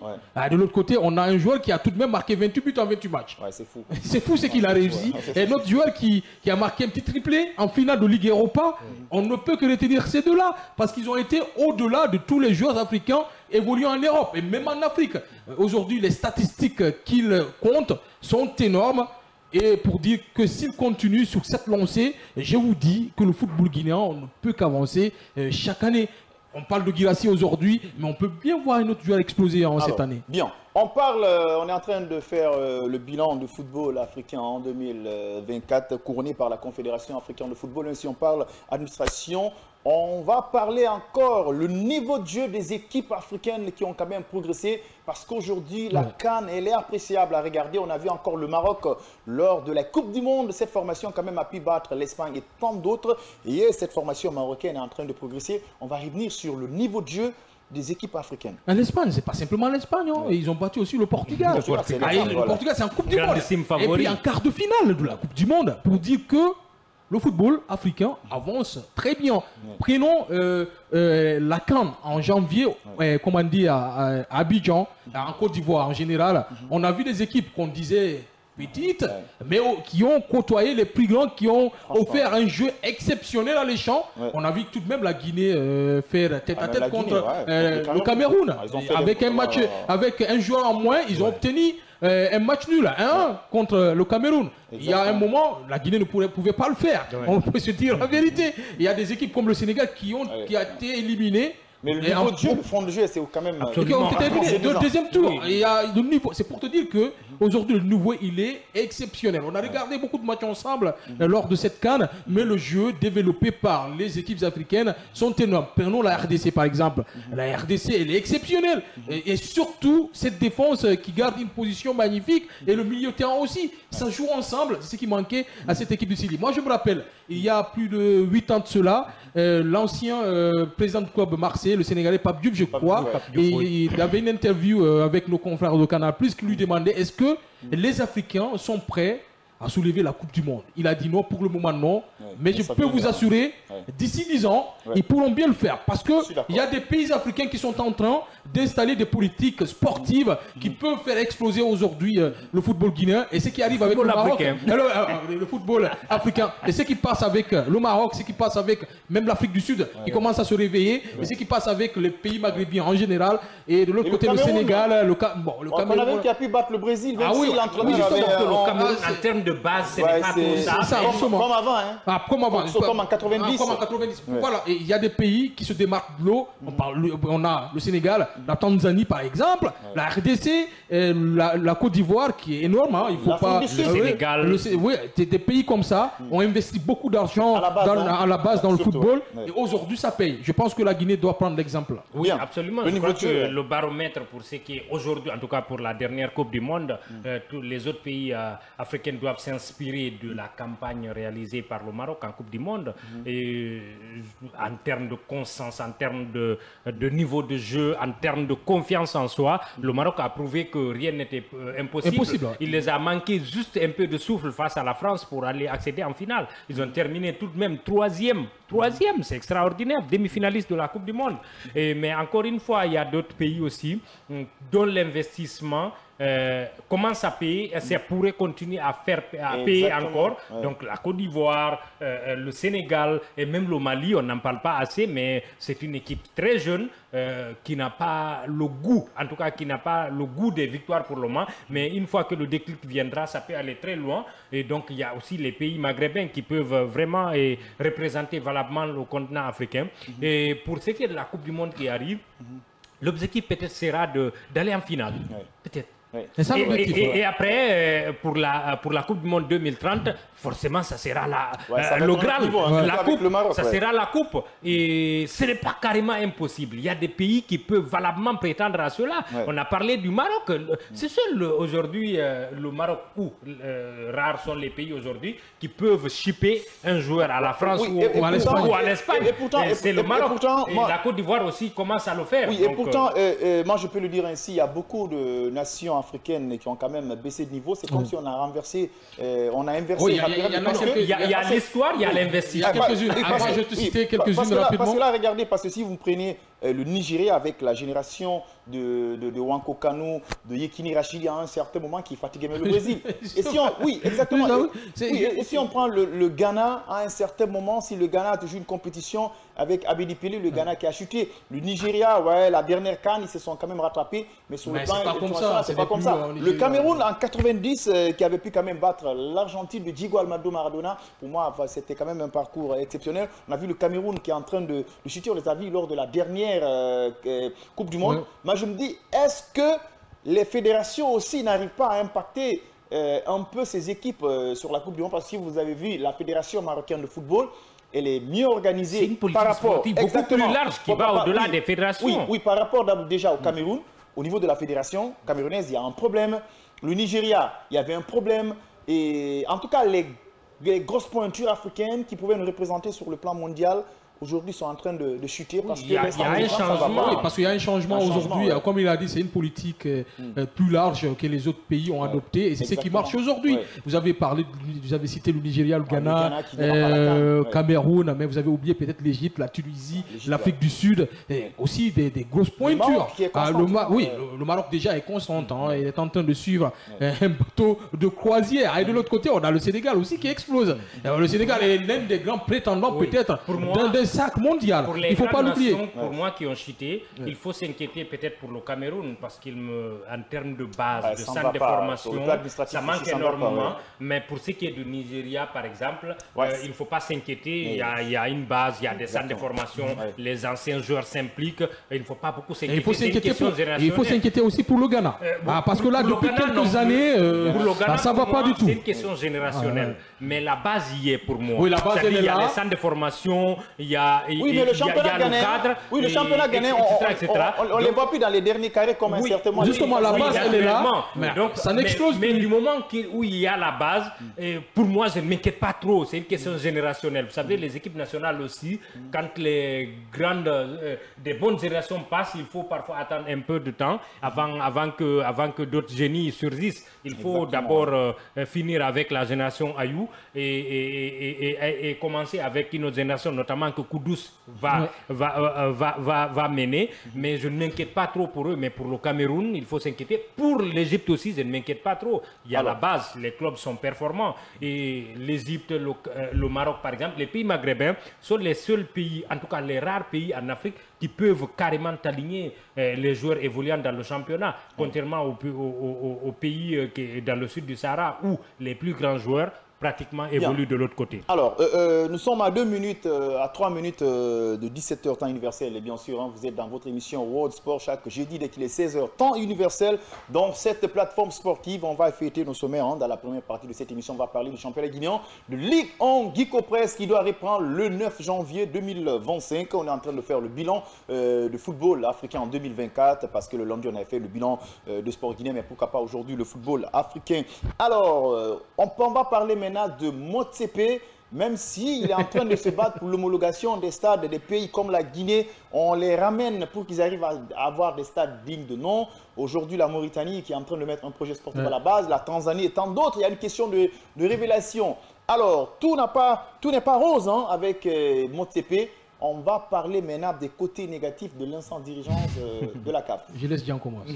De l'autre côté, on a un joueur qui a tout de même marqué 28 buts en 28 matchs. C'est fou. C'est fou ce qu'il a réussi. Et notre joueur qui a marqué un petit triplé en finale de Ligue Europa, on ne peut que retenir ces deux-là parce qu'ils ont été au-delà de tous les joueurs africains évoluant en Europe et même en Afrique. Aujourd'hui, les statistiques qu'ils comptent sont énormes. Et pour dire que s'il continue sur cette lancée, je vous dis que le football guinéen, on ne peut qu'avancer chaque année. On parle de Guirassy aujourd'hui, mais on peut bien voir un autre joueur exploser cette année. Bien. On est en train de faire le bilan du football africain en 2024, couronné par la Confédération africaine de football. Même si on parle administration, on va parler encore le niveau de jeu des équipes africaines qui ont quand même progressé. Parce qu'aujourd'hui, la CAN, elle est appréciable à regarder. On a vu encore le Maroc lors de la Coupe du Monde. Cette formation quand même a pu battre l'Espagne et tant d'autres. Et cette formation marocaine est en train de progresser. On va revenir sur le niveau de jeu des équipes africaines. L'Espagne, c'est pas simplement l'Espagne. Hein. Ils ont battu aussi le Portugal. Le Portugal, c'est en Coupe du Monde. Et puis en quart de finale de la Coupe du Monde, pour dire que le football africain avance très bien. Prenons la CAN en janvier, comme on dit à Abidjan, en Côte d'Ivoire en général. On a vu des équipes qu'on disait petites, mais qui ont côtoyé les plus grands, qui ont offert un jeu exceptionnel à l'échange. On a vu tout de même la Guinée faire tête à tête contre le Cameroun. Avec un match, avec un joueur en moins, ils ont obtenu un match nul, 1-1 contre le Cameroun. Exactement. Il y a un moment, la Guinée ne pouvait pas le faire. On peut se dire la vérité. Il y a des équipes comme le Sénégal qui ont été éliminées. Mais le niveau de jeu, le fond de jeu, c'est quand même... Le deuxième tour. Il y a le niveau. C'est pour te dire que aujourd'hui le niveau, il est exceptionnel. On a regardé beaucoup de matchs ensemble lors de cette CAN, mais le jeu développé par les équipes africaines sont énormes. Prenons la RDC par exemple. La RDC, elle est exceptionnelle. Et surtout, cette défense qui garde une position magnifique et le milieu de terrain aussi. Ça joue ensemble. C'est ce qui manquait à cette équipe du Sili. Moi, je me rappelle, il y a plus de 8 ans de cela, l'ancien président du club Marseille, le Sénégalais Pape Diouf, je crois, il avait une interview avec nos confrères de Canal+, qui lui demandait est-ce que les Africains sont prêts à soulever la Coupe du Monde. Il a dit non, pour le moment non, mais je peux vous assurer, d'ici 10 ans, ils pourront bien le faire. Parce qu'il y a des pays africains qui sont en train d'installer des politiques sportives qui peuvent faire exploser aujourd'hui le football guinéen. Et ce qui arrive avec le Maroc, le football africain, et ce qui passe avec le Maroc, ce qui passe avec même l'Afrique du Sud, qui commence à se réveiller, et ce qui passe avec les pays maghrébins en général, et de l'autre côté le Sénégal, le Cameroun. On a vu qui a pu battre le Brésil, même si l'entraîneur avait... Le Cameroun, en termes de base, c'est pas tout ça. Comme avant, hein. Comme avant. Comme en 90. Comme en 90. Voilà, et il y a des pays qui se démarquent de l'eau. On a le Sénégal, la Tanzanie par exemple, la RDC, la Côte d'Ivoire qui est énorme. Hein. Il faut pas. Le Sénégal. Des pays comme ça ont investi beaucoup d'argent à la base dans le football. Et aujourd'hui, ça paye. Je pense que la Guinée doit prendre l'exemple. Oui, absolument. Je crois que le baromètre pour ce qui est aujourd'hui, en tout cas pour la dernière Coupe du Monde, tous les autres pays africains doivent s'inspirer de la campagne réalisée par le Maroc en Coupe du Monde. Et en termes de conscience, en termes de niveau de jeu, en termes de confiance en soi, le Maroc a prouvé que rien n'était impossible. Il les a manqué juste un peu de souffle face à la France pour aller accéder en finale. Ils ont terminé tout de même troisième, c'est extraordinaire, demi-finaliste de la Coupe du Monde. Mais encore une fois, il y a d'autres pays aussi dont l'investissement commence à payer et ça pourrait continuer à payer encore. Donc la Côte d'Ivoire, le Sénégal et même le Mali, on n'en parle pas assez, mais c'est une équipe très jeune qui n'a pas le goût, en tout cas qui n'a pas le goût des victoires pour le moment, mais une fois que le déclic viendra, ça peut aller très loin. Et donc il y a aussi les pays maghrébins qui peuvent vraiment représenter valablement le continent africain. Et pour ce qui est de la Coupe du Monde qui arrive, l'objectif peut-être sera d'aller en finale, peut-être. Et après, pour la Coupe du Monde 2030, forcément, ça sera le Graal, la Coupe, ça sera la Coupe. Et ce n'est pas carrément impossible. Il y a des pays qui peuvent valablement prétendre à cela. On a parlé du Maroc. C'est seul aujourd'hui le Maroc ou rares sont les pays aujourd'hui qui peuvent shipper un joueur à la France ou à l'Espagne. C'est le Maroc. Et la Côte d'Ivoire aussi commence à le faire. Oui, et pourtant, moi je peux le dire ainsi, il y a beaucoup de nations africaines qui ont quand même baissé de niveau. C'est comme si on a renversé, on a inversé. Il y a l'histoire, il y a l'investissement. Quelques-unes. Je vais te citer quelques-unes rapidement. Parce que là, regardez, parce que si vous prenez le Nigeria avec la génération de Wanko Kanu, de Yekini Rachidi à un certain moment qui fatiguait même le Brésil. Et si on, oui, exactement. Et si on prend le Ghana à un certain moment, si le Ghana a toujours une compétition avec Abedi Pelé, le Ghana qui a chuté. Le Nigeria, la dernière CAN, ils se sont quand même rattrapés. Mais sur le plan international, c'est pas comme ça. Le Cameroun en 90, qui avait pu quand même battre l'Argentine de Diego Armando Maradona, pour moi, c'était quand même un parcours exceptionnel. On a vu le Cameroun qui est en train de chuter, on les a vus lors de la dernière Coupe du Monde. Moi, je me dis, est-ce que les fédérations aussi n'arrivent pas à impacter un peu ces équipes sur la Coupe du Monde? Parce que si vous avez vu la Fédération marocaine de football, elle est mieux organisée. C'est une politique sportive beaucoup plus large qui va au-delà des fédérations. Oui, par rapport déjà au Cameroun, au niveau de la fédération camerounaise, il y a un problème. Le Nigeria, il y avait un problème. Et en tout cas, les grosses pointures africaines qui pouvaient nous représenter sur le plan mondial, aujourd'hui sont en train de chuter parce qu'il y a un changement. Oui, parce qu'il y a un changement aujourd'hui. Ouais. Comme il a dit, c'est une politique plus large que les autres pays ont adopté et c'est ce qui marche aujourd'hui. Vous avez cité le Nigeria, le Ghana, Cameroun, mais vous avez oublié peut-être l'Égypte, la Tunisie, l'Afrique du Sud, et aussi des grosses pointures. Le Maroc déjà est constant, il est en train de suivre un bateau de croisière. Et de l'autre côté, on a le Sénégal aussi qui explose. Le Sénégal est l'un des grands prétendants peut-être d'un sac mondial. Il ne faut pas l'oublier. Pour moi qui ont chuté, il faut s'inquiéter peut-être pour le Cameroun parce qu'en termes de base, de centre de formation, ça manque énormément. Mais pour ce qui est du Nigeria, par exemple, il ne faut pas s'inquiéter. Il y a une base, il y a des centres de formation, les anciens joueurs s'impliquent. Il ne faut pas beaucoup s'inquiéter. Il faut s'inquiéter aussi pour le Ghana. Parce que là, depuis quelques années, ça ne va pas du tout. C'est une question générationnelle. Mais la base y est pour moi. Oui, la base, il y a les centres de formation, il y a le cadre. Oui, le championnat ghanéen, on ne les voit plus dans les derniers carrés comme un certain moment. Justement, la base, elle est là. Donc, ça n'explose plus. Mais du moment où il y a la base, pour moi, je ne m'inquiète pas trop. C'est une question générationnelle. Vous savez, les équipes nationales aussi, quand des bonnes générations passent, il faut parfois attendre un peu de temps avant que d'autres génies surgissent. Il faut d'abord finir avec la génération Ayou et commencer avec une autre génération, notamment que Koudous va mener. Mais je ne m'inquiète pas trop pour eux. Mais pour le Cameroun, il faut s'inquiéter. Pour l'Égypte aussi, je ne m'inquiète pas trop. Il y a la base, les clubs sont performants. Et l'Égypte, le Maroc par exemple, les pays maghrébins sont les seuls pays, en tout cas les rares pays en Afrique qui peuvent carrément aligner les joueurs évoluant dans le championnat, contrairement aux pays dans le sud du Sahara où les plus grands joueurs pratiquement évolue de l'autre côté. Alors, nous sommes à 3 minutes de 17h temps universel. Et bien sûr, vous êtes dans votre émission World Sport chaque jeudi dès qu'il est 16h temps universel. Dans cette plateforme sportive, on va fêter nos sommets. Dans la première partie de cette émission, on va parler du championnat guinéen de Ligue 1 Guico Press qui doit reprendre le 9 janvier 2025. On est en train de faire le bilan de football africain en 2024 parce que le lundi, on avait fait le bilan de sport guinéen, mais pourquoi pas aujourd'hui le football africain. Alors, on va parler maintenant de Motsepe, même s'il est en train de se battre pour l'homologation des stades des pays comme la Guinée, on les ramène pour qu'ils arrivent à avoir des stades dignes de nom. Aujourd'hui, la Mauritanie qui est en train de mettre un projet sportif à la base, la Tanzanie et tant d'autres, il y a une question de révélation. Alors, tout n'est pas rose avec Motsepe. On va parler maintenant des côtés négatifs de l'instant dirigeance de la CAF. Je laisse Dian commencer.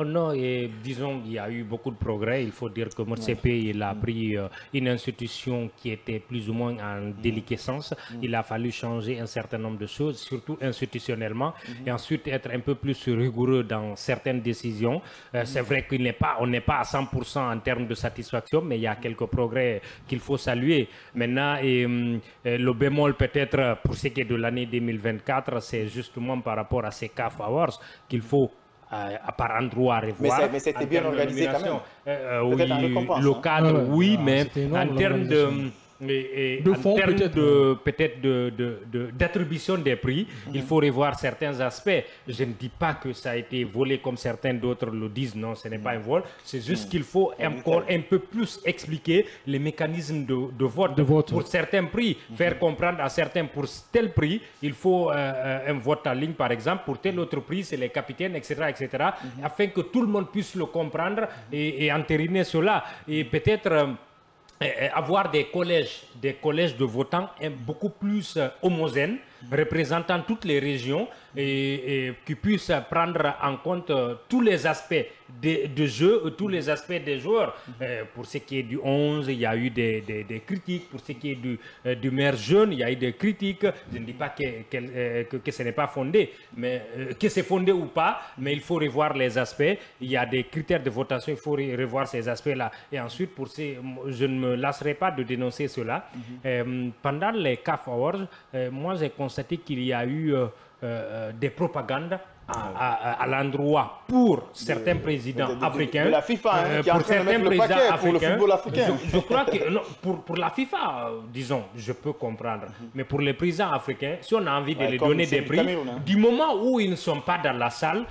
Non, et disons, il y a eu beaucoup de progrès. Il faut dire que Motsepe, il a pris une institution qui était plus ou moins en déliquescence. Il a fallu changer un certain nombre de choses, surtout institutionnellement, et ensuite être un peu plus rigoureux dans certaines décisions. C'est vrai qu'on n'est pas à 100% en termes de satisfaction, mais il y a quelques progrès qu'il faut saluer. Maintenant, le bémol peut-être pour ce qui est de l'année 2024, c'est justement par rapport à ces CAF Awards qu'il faut par endroit revoir. Mais c'était bien organisé quand même. Oui, le cadre, oui, mais en termes de... en termes peut-être d'attribution des prix, il faut revoir certains aspects. Je ne dis pas que ça a été volé comme certains d'autres le disent. Non, ce n'est pas un vol. C'est juste qu'il faut encore un peu plus expliquer les mécanismes de vote pour certains prix. Faire comprendre à certains pour tel prix, il faut un vote en ligne par exemple. Pour tel autre prix, c'est les capitaines, etc. Afin que tout le monde puisse le comprendre et entériner cela. Et peut-être... avoir des collèges de votants beaucoup plus homogènes, représentant toutes les régions et qui puissent prendre en compte tous les aspects de jeu, tous les aspects des joueurs. Pour ce qui est du 11, il y a eu des critiques. Pour ce qui est du maire jeune, il y a eu des critiques. Je ne dis pas que ce n'est pas fondé, mais que c'est fondé ou pas, mais il faut revoir les aspects. Il y a des critères de votation, il faut revoir ces aspects-là. Et ensuite, je ne me lasserai pas de dénoncer cela. Pendant les CAF Awards, moi j'ai constaté qu'il y a eu des propagandes à l'endroit pour certains présidents africains, de la FIFA, qui pour certains présidents africains, pour le football africain. Je crois que non, pour la FIFA, disons, je peux comprendre. Mais pour les présidents africains, si on a envie de les donner des prix, du moment où ils ne sont pas dans la salle,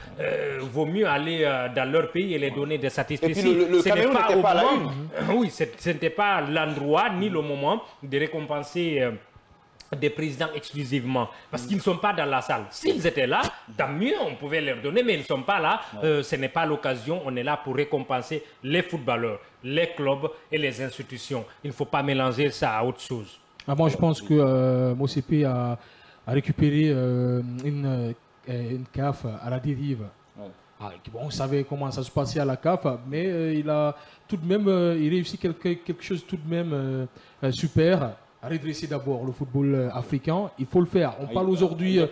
vaut mieux aller dans leur pays et les donner des satisfactions. Et puis le Cameroun n'était pas à la une. Oui, ce n'était pas l'endroit ni le moment de récompenser des présidents exclusivement, parce qu'ils ne sont pas dans la salle. S'ils étaient là, tant mieux, on pouvait leur donner, mais ils ne sont pas là. Ce n'est pas l'occasion. On est là pour récompenser les footballeurs, les clubs et les institutions. Il ne faut pas mélanger ça à autre chose. Moi, je pense que Motsepe a récupéré une CAF à la dérive. Bon, on savait comment ça se passait à la CAF, mais il a tout de même il réussit quelque chose tout de même super. À redresser d'abord le football africain, il faut le faire. On parle aujourd'hui on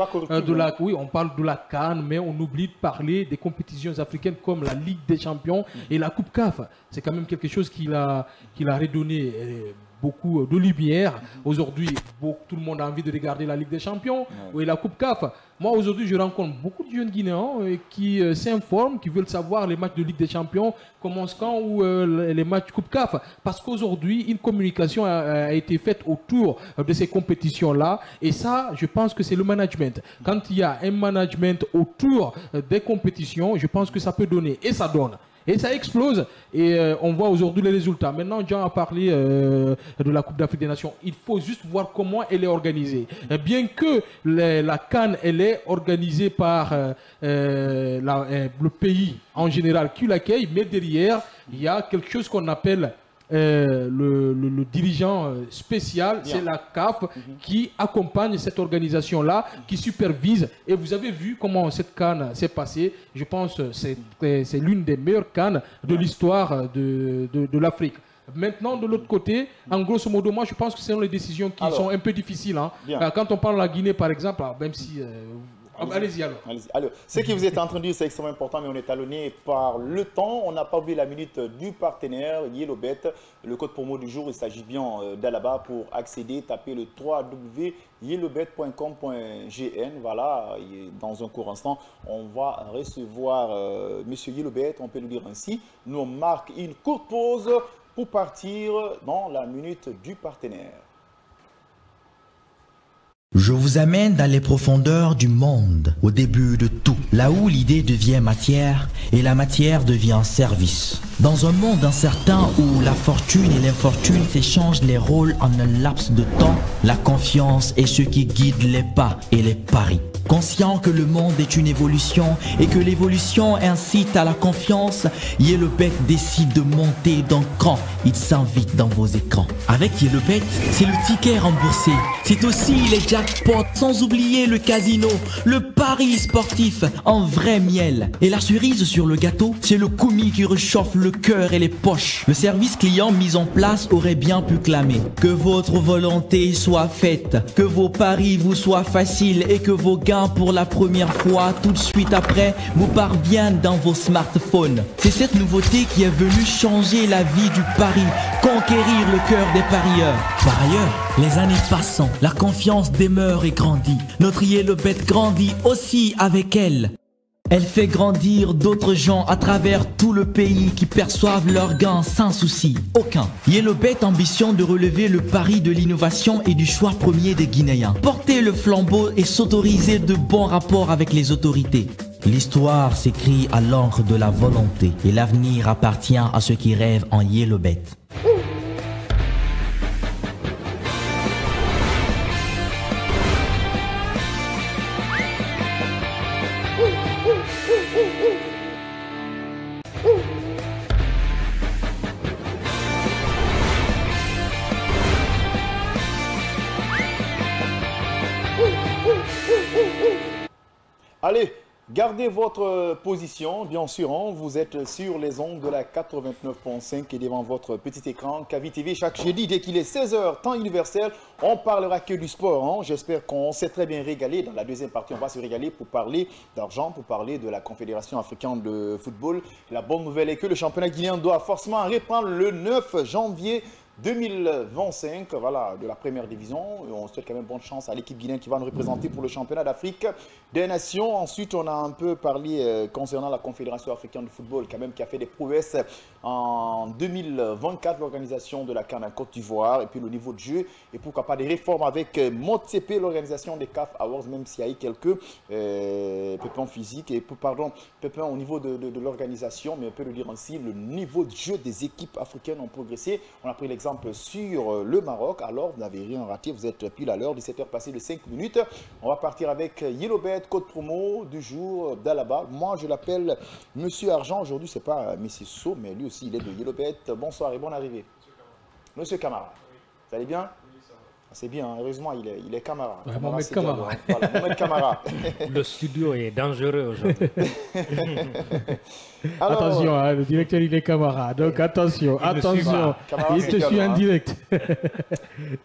parle de la CAN, mais on oublie de parler des compétitions africaines comme la Ligue des Champions et la Coupe CAF. C'est quand même quelque chose qu'il a redonné beaucoup de lumière. Aujourd'hui, tout le monde a envie de regarder la Ligue des Champions et la Coupe CAF. Moi, aujourd'hui, je rencontre beaucoup de jeunes Guinéens qui s'informent, qui veulent savoir les matchs de Ligue des Champions commencent quand ou les matchs Coupe CAF. Parce qu'aujourd'hui, une communication a été faite autour de ces compétitions-là. Et ça, je pense que c'est le management. Quand il y a un management autour des compétitions, je pense que ça peut donner. Et ça donne. Et ça explose. Et on voit aujourd'hui les résultats. Maintenant, Jean a parlé de la Coupe d'Afrique des Nations. Il faut juste voir comment elle est organisée. Bien que la CAN, elle est organisée par le pays en général qui l'accueille, mais derrière, il y a quelque chose qu'on appelle le dirigeant spécial, c'est la CAF qui accompagne cette organisation-là, qui supervise. Et vous avez vu comment cette CAN s'est passée. Je pense que c'est l'une des meilleures CAN de l'histoire de l'Afrique. Maintenant, de l'autre côté, en grosso modo, moi je pense que ce sont les décisions qui sont un peu difficiles. Quand on parle de la Guinée, par exemple, même si... Allez-y alors. Alors, ce que vous êtes en train de dire, c'est extrêmement important, mais on est talonné par le temps. On n'a pas oublié la minute du partenaire, YellowBet. Le code promo du jour, il s'agit bien d'Alaba pour accéder. Tapez le www.yellowbet.com.gn. Voilà, et dans un court instant, on va recevoir Monsieur YellowBet, on peut le dire ainsi. Nous, on marque une courte pause pour partir dans la minute du partenaire. Je vous amène dans les profondeurs du monde, au début de tout, là où l'idée devient matière et la matière devient service. Dans un monde incertain où la fortune et l'infortune s'échangent les rôles en un laps de temps, la confiance est ce qui guide les pas et les paris. Conscient que le monde est une évolution et que l'évolution incite à la confiance, YellowBet décide de monter d'un cran. Il s'invite dans vos écrans. Avec YellowBet, c'est le ticket remboursé. C'est aussi les jackpots, sans oublier le casino, le pari sportif en vrai miel. Et la cerise sur le gâteau, c'est le commis qui réchauffe le cœur et les poches. Le service client mis en place aurait bien pu clamer que votre volonté soit faite, que vos paris vous soient faciles et que vos gains pour la première fois tout de suite après vous parviennent dans vos smartphones. C'est cette nouveauté qui est venue changer la vie du pari, conquérir le cœur des parieurs. Par ailleurs, les années passant, la confiance demeure et grandit. Notre YellowBet grandit aussi avec elle. Elle fait grandir d'autres gens à travers tout le pays qui perçoivent leurs gains sans souci aucun. YellowBet ambitionne de relever le pari de l'innovation et du choix premier des Guinéens. Porter le flambeau et s'autoriser de bons rapports avec les autorités. L'histoire s'écrit à l'encre de la volonté et l'avenir appartient à ceux qui rêvent en YellowBet. Allez, gardez votre position, bien sûr. Vous êtes sur les ondes de la 89.5 et devant votre petit écran Kavi TV. Chaque jeudi, dès qu'il est 16h, temps universel, on parlera que du sport. J'espère qu'on s'est très bien régalé. Dans la deuxième partie, on va se régaler pour parler d'argent, pour parler de la Confédération africaine de football. La bonne nouvelle est que le championnat guinéen doit forcément reprendre le 9 janvier 2025, voilà, de la première division. On souhaite quand même bonne chance à l'équipe guinéenne qui va nous représenter pour le championnat d'Afrique des Nations. Ensuite, on a un peu parlé concernant la Confédération africaine de football, quand même, qui a fait des prouesses en 2024, l'organisation de la CAN en Côte d'Ivoire, et puis le niveau de jeu, et pourquoi pas des réformes avec Motsepe, l'organisation des CAF Awards, même s'il y a eu quelques pépins physiques, et pépins au niveau de l'organisation, mais on peut le dire ainsi, le niveau de jeu des équipes africaines ont progressé. On a pris l'exemple exemple sur le Maroc, alors vous n'avez rien raté, vous êtes pile à l'heure, 17h passées de 5 minutes. On va partir avec Yellowbet, code promo du jour d'Alaba. Moi, je l'appelle Monsieur Argent. Aujourd'hui, ce n'est pas Messi So, mais lui aussi, il est de Yellowbet. Bonsoir et bonne arrivée. Monsieur Camara, vous allez bien? C'est bien, heureusement, il est Camara. Ouais, Mohamed Camara. Voilà, Mohamed Camara. Le studio est dangereux aujourd'hui. Attention, hein, le directeur, il est Camara. Donc attention, attention. Camara, il te suit en direct.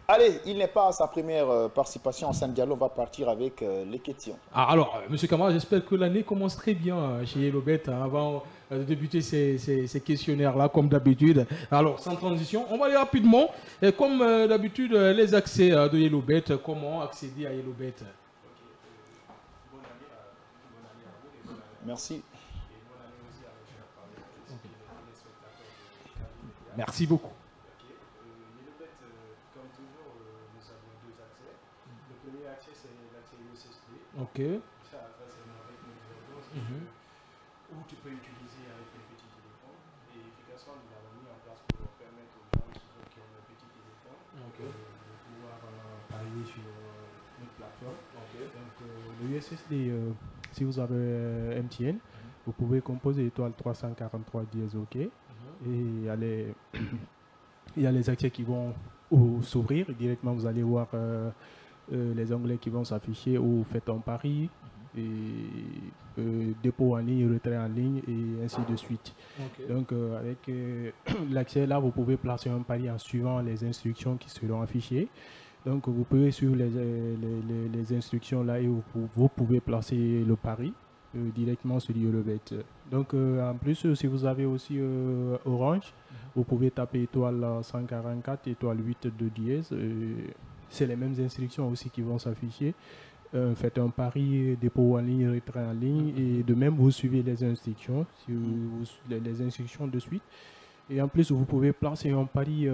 Allez, il n'est pas à sa première participation en Saint-Diallo. On va partir avec les questions. Alors, Monsieur Camara, j'espère que l'année commence très bien chez Yellowbet avant de débuter ces questionnaires-là, comme d'habitude. Alors, sans transition, on va aller rapidement. Et comme d'habitude, les accès de Yellowbet, comment accéder à Yellowbet? Merci. Merci beaucoup. Yellowbet, comme toujours, nous avons deux accès. Le premier accès, c'est l'accès USSD. Ok. Ça c'est avec nos numéros, où tu peux utiliser avec un petit téléphone. Et efficacement, nous l'avons mis en place pour permettre aux gens qui ont un petit téléphone de pouvoir parier sur notre plateforme. Donc, le USSD, si vous avez MTN, vous pouvez composer étoile 343 dièse OK. Et il y a les accès qui vont s'ouvrir. Directement, vous allez voir les onglets qui vont s'afficher où faites un pari, et dépôt en ligne, retrait en ligne et ainsi de suite. Donc, avec l'accès là, vous pouvez placer un pari en suivant les instructions qui seront affichées. Donc, vous pouvez suivre les instructions là et vous pouvez placer le pari directement sur Yellowbet. Donc en plus, si vous avez aussi Orange, vous pouvez taper étoile 144, étoile 8 de dièse. C'est les mêmes instructions aussi qui vont s'afficher. Faites un pari, dépôt en ligne, retrait en ligne, et de même vous suivez les instructions, les instructions de suite. Et en plus, vous pouvez placer un pari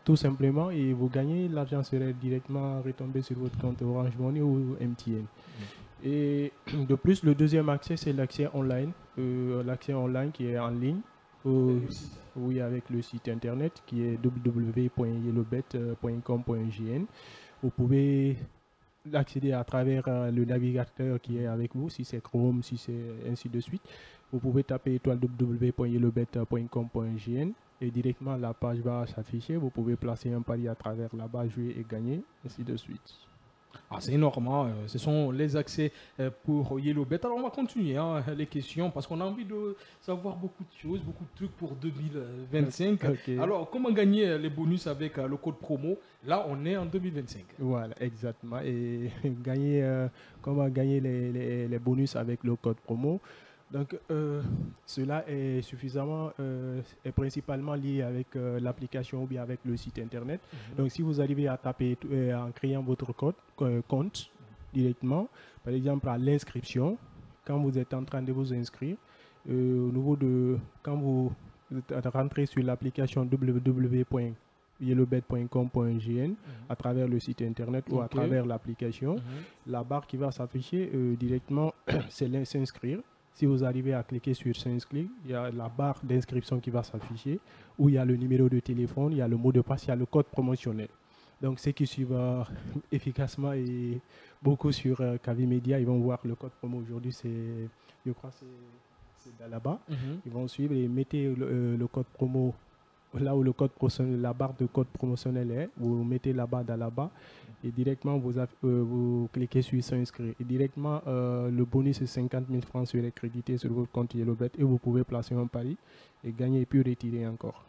tout simplement et vous gagnez. L'argent serait directement retombé sur votre compte Orange Money ou MTN. Et de plus, le deuxième accès, c'est l'accès online. L'accès online qui est en ligne. Oui, avec le site internet qui est www.yellowbet.com.gn. Vous pouvez accéder à travers le navigateur qui est avec vous, si c'est Chrome, si c'est ainsi de suite. Vous pouvez taper étoile www.yellowbet.com.gn et directement la page va s'afficher. Vous pouvez placer un pari à travers là-bas, jouer et gagner, ainsi de suite. C'est énorme, hein. Ce sont les accès pour Yellowbet. Alors on va continuer les questions parce qu'on a envie de savoir beaucoup de choses, beaucoup de trucs pour 2025. Alors comment gagner les bonus avec le code promo? Là on est en 2025. Voilà, exactement. Et comment gagner les bonus avec le code promo? Donc, cela est est principalement lié avec l'application ou bien avec le site internet. Donc, si vous arrivez à taper en créant votre compte directement, par exemple à l'inscription, quand vous êtes en train de vous inscrire, au niveau quand vous rentrez sur l'application www.yellowbet.com.gn à travers le site internet ou à travers l'application, la barre qui va s'afficher directement, c'est s'inscrire. Si vous arrivez à cliquer sur s'inscrire, il y a la barre d'inscription qui va s'afficher, où il y a le numéro de téléphone, il y a le mot de passe, il y a le code promotionnel. Donc ceux qui suivent efficacement et beaucoup sur Kavi Media, ils vont voir le code promo aujourd'hui, je crois que c'est là-bas. Ils vont suivre et mettez le code promo là où la barre de code promotionnel est, vous mettez la barre là-bas et directement vous cliquez sur s'inscrire. Et directement, le bonus est 50 000 francs sur crédité sur votre compte Yellowbet et vous pouvez placer un pari et gagner et puis retirer encore.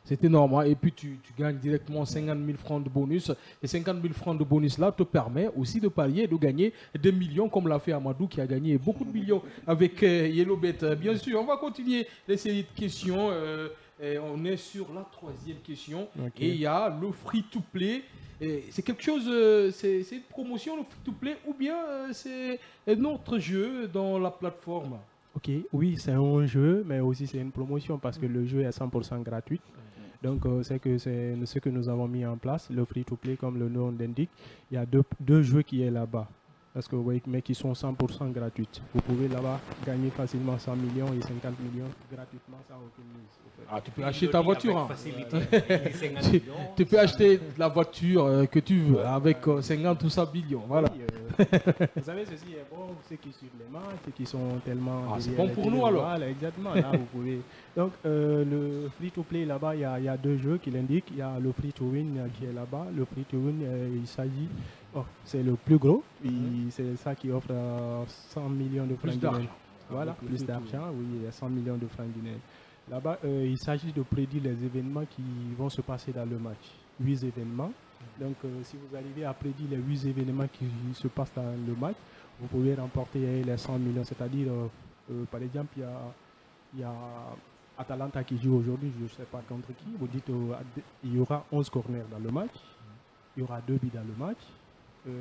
C'est énorme, hein? Et puis tu gagnes directement 50 000 francs de bonus. Et 50 000 francs de bonus là te permet aussi de parier et de gagner des millions comme l'a fait Amadou qui a gagné beaucoup de millions avec Yellowbet. Bien sûr, on va continuer les séries de questions. Et on est sur la troisième question et il y a le free-to-play. C'est quelque chose, c'est une promotion le free-to-play ou bien c'est un autre jeu dans la plateforme? Oui, c'est un jeu, mais aussi c'est une promotion parce que le jeu est 100% gratuit. Donc c'est ce que nous avons mis en place, le free-to-play comme le nom l'indique. Il y a deux jeux qui est là-bas. parce que oui, mais qui sont 100% gratuites. Vous pouvez là-bas gagner facilement 100 millions et 50 millions gratuitement sans aucune mise. Ah, tu peux acheter ta voiture. Hein. Tu peux acheter la voiture que tu veux avec 50 ou 100 millions. Voilà. Oui, vous savez, ceci est bon, ceux qui suivent les matchs, ceux qui sont tellement... c'est bon pour nous alors. Voilà, exactement. Là, vous pouvez... Donc, le free-to-play là-bas, il y a deux jeux qui l'indiquent. Il y a le free-to-win qui est là-bas. Le free-to-win, il s'agit... Oh, c'est le plus gros. C'est ça qui offre 100 millions de francs guinéens. Voilà, plus d'argent. Oui, il y a 100 millions de francs guinéens. Là-bas, il s'agit de prédire les événements qui vont se passer dans le match. 8 événements. Donc, si vous arrivez à prédire les 8 événements qui se passent dans le match, vous pouvez remporter les 100 millions. C'est-à-dire, par exemple, il y a Atalanta qui joue aujourd'hui, je ne sais pas contre qui. Vous dites il y aura 11 corners dans le match. Il y aura 2 buts dans le match.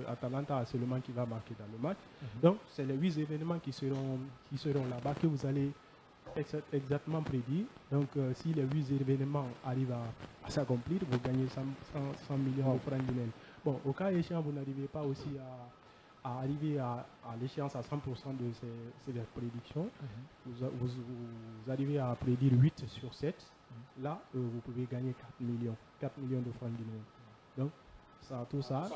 Atalanta seulement qui va marquer dans le match. Donc, c'est les 8 événements qui seront là-bas que vous allez exactement prédire. Donc, si les 8 événements arrivent à s'accomplir, vous gagnez 100 millions de francs guinéens. Bon, au cas échéant, vous n'arrivez pas aussi à arriver à l'échéance à 100% de ces prédictions. Vous arrivez à prédire 8 sur 7. Là, vous pouvez gagner 4 millions de francs guinéens. Donc, tout ça.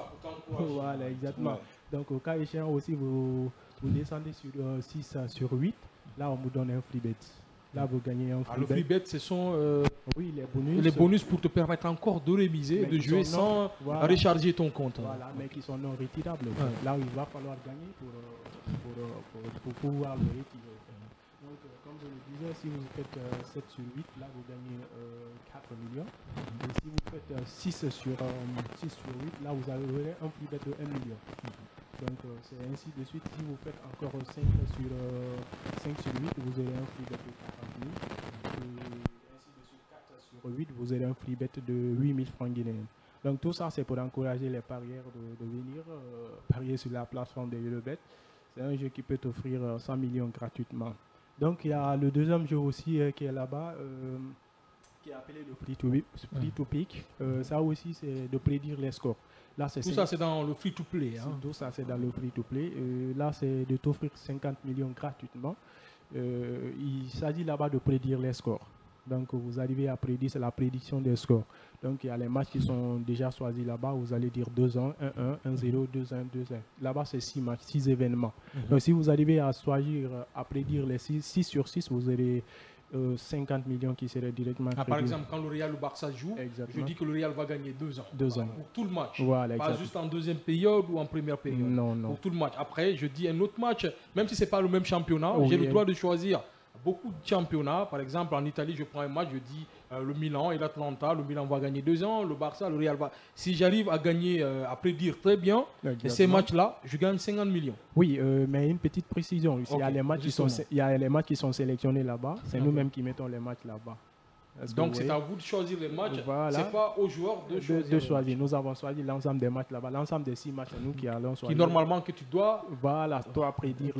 Voilà, exactement. Donc, au cas échéant aussi, vous descendez sur 6 sur 8. Là, on vous donne un free bet. Là, vous gagnez un free bet. Le free bet, ce sont oui, les bonus. Les bonus pour te permettre encore de rémiser, de jouer sans recharger ton compte. Voilà, mais qui sont non retirables. Là, il va falloir gagner pour pouvoir le retirer. Donc, comme je le disais, si vous faites 7 sur 8, là, vous gagnez 4 millions. Et si vous faites 6 sur 8, là, vous avez un free bet de 1 million. Donc, c'est ainsi de suite. Si vous faites encore 5 sur 8, vous aurez un free bet de 40 000. Et ainsi de suite, 4 sur 8, vous aurez un free bet de 8 000 francs guinéens. Donc, tout ça, c'est pour encourager les parieurs de venir parier sur la plateforme de YellowBet. C'est un jeu qui peut t'offrir 100 millions gratuitement. Donc, il y a le deuxième jeu aussi qui est là-bas, qui est appelé le free-to-pick. Ça aussi, c'est de prédire les scores. Là, tout ça, c'est dans le free-to-play. Hein. Tout ça, c'est dans le free-to-play. Là, c'est de t'offrir 50 millions gratuitement. Il s'agit là-bas de prédire les scores. Donc, vous arrivez à prédire, c'est la prédiction des scores. Donc, il y a les matchs qui sont déjà choisis là-bas. Vous allez dire 2-1, 1-1, 1-0, 2-1, 2-1. Là-bas, c'est 6 matchs, 6 événements. Donc, si vous arrivez à choisir, à prédire les 6 sur 6, vous aurez 50 millions qui seraient directement prédits. Par exemple, quand le Real ou Barça joue, je dis que le Real va gagner 2-1. 2-1. Pour tout le match. Voilà, pas juste en deuxième période ou en première période. Non, non. Pour tout le match. Après, je dis un autre match, même si ce n'est pas le même championnat, j'ai le droit de choisir beaucoup de championnats. Par exemple, en Italie, je prends un match, je dis le Milan et l'Atlanta. Le Milan va gagner 2-1, le Barça, le Real va... Si j'arrive à gagner, à prédire très bien ces matchs-là, je gagne 50 millions. Oui, mais une petite précision. Il y a les matchs qui sont sélectionnés là-bas. C'est nous-mêmes qui mettons les matchs là-bas. Donc c'est à vous de choisir les matchs, voilà. C'est pas aux joueurs de choisir. Nous avons choisi l'ensemble des matchs là-bas, l'ensemble des 6 matchs, nous qui allons choisir. Qui normalement que tu dois prédire